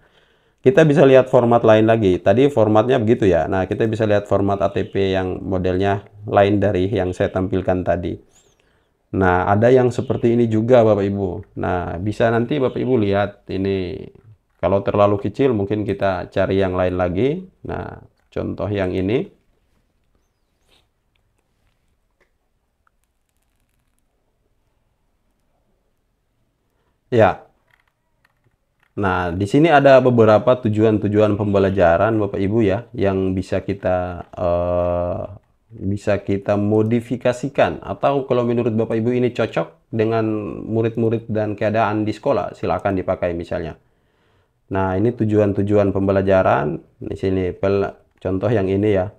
Kita bisa lihat format lain lagi. Tadi formatnya begitu ya. Nah, kita bisa lihat format ATP yang modelnya lain dari yang saya tampilkan tadi. Nah, ada yang seperti ini juga Bapak Ibu. Nah, bisa nanti Bapak Ibu lihat ini. Kalau terlalu kecil mungkin kita cari yang lain lagi. Nah, contoh yang ini. Ya. Nah, di sini ada beberapa tujuan-tujuan pembelajaran Bapak Ibu ya yang bisa kita modifikasikan, atau kalau menurut Bapak Ibu ini cocok dengan murid-murid dan keadaan di sekolah, silakan dipakai misalnya. Nah, ini tujuan-tujuan pembelajaran. Di sini contoh yang ini ya.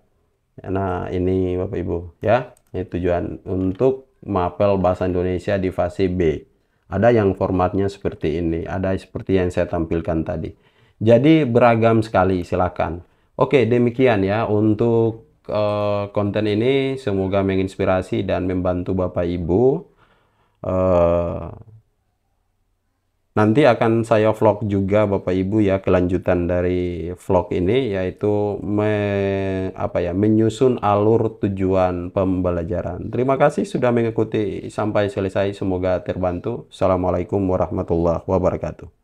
Nah, ini Bapak Ibu ya. Ini tujuan untuk mapel bahasa Indonesia di fase B. Ada yang formatnya seperti ini, ada seperti yang saya tampilkan tadi. Jadi beragam sekali, silakan. Oke, demikian ya untuk konten ini. Semoga menginspirasi dan membantu Bapak Ibu. Nanti akan saya vlog juga Bapak Ibu ya, kelanjutan dari vlog ini yaitu menyusun alur tujuan pembelajaran. Terima kasih sudah mengikuti sampai selesai, semoga terbantu. Assalamualaikum warahmatullahi wabarakatuh.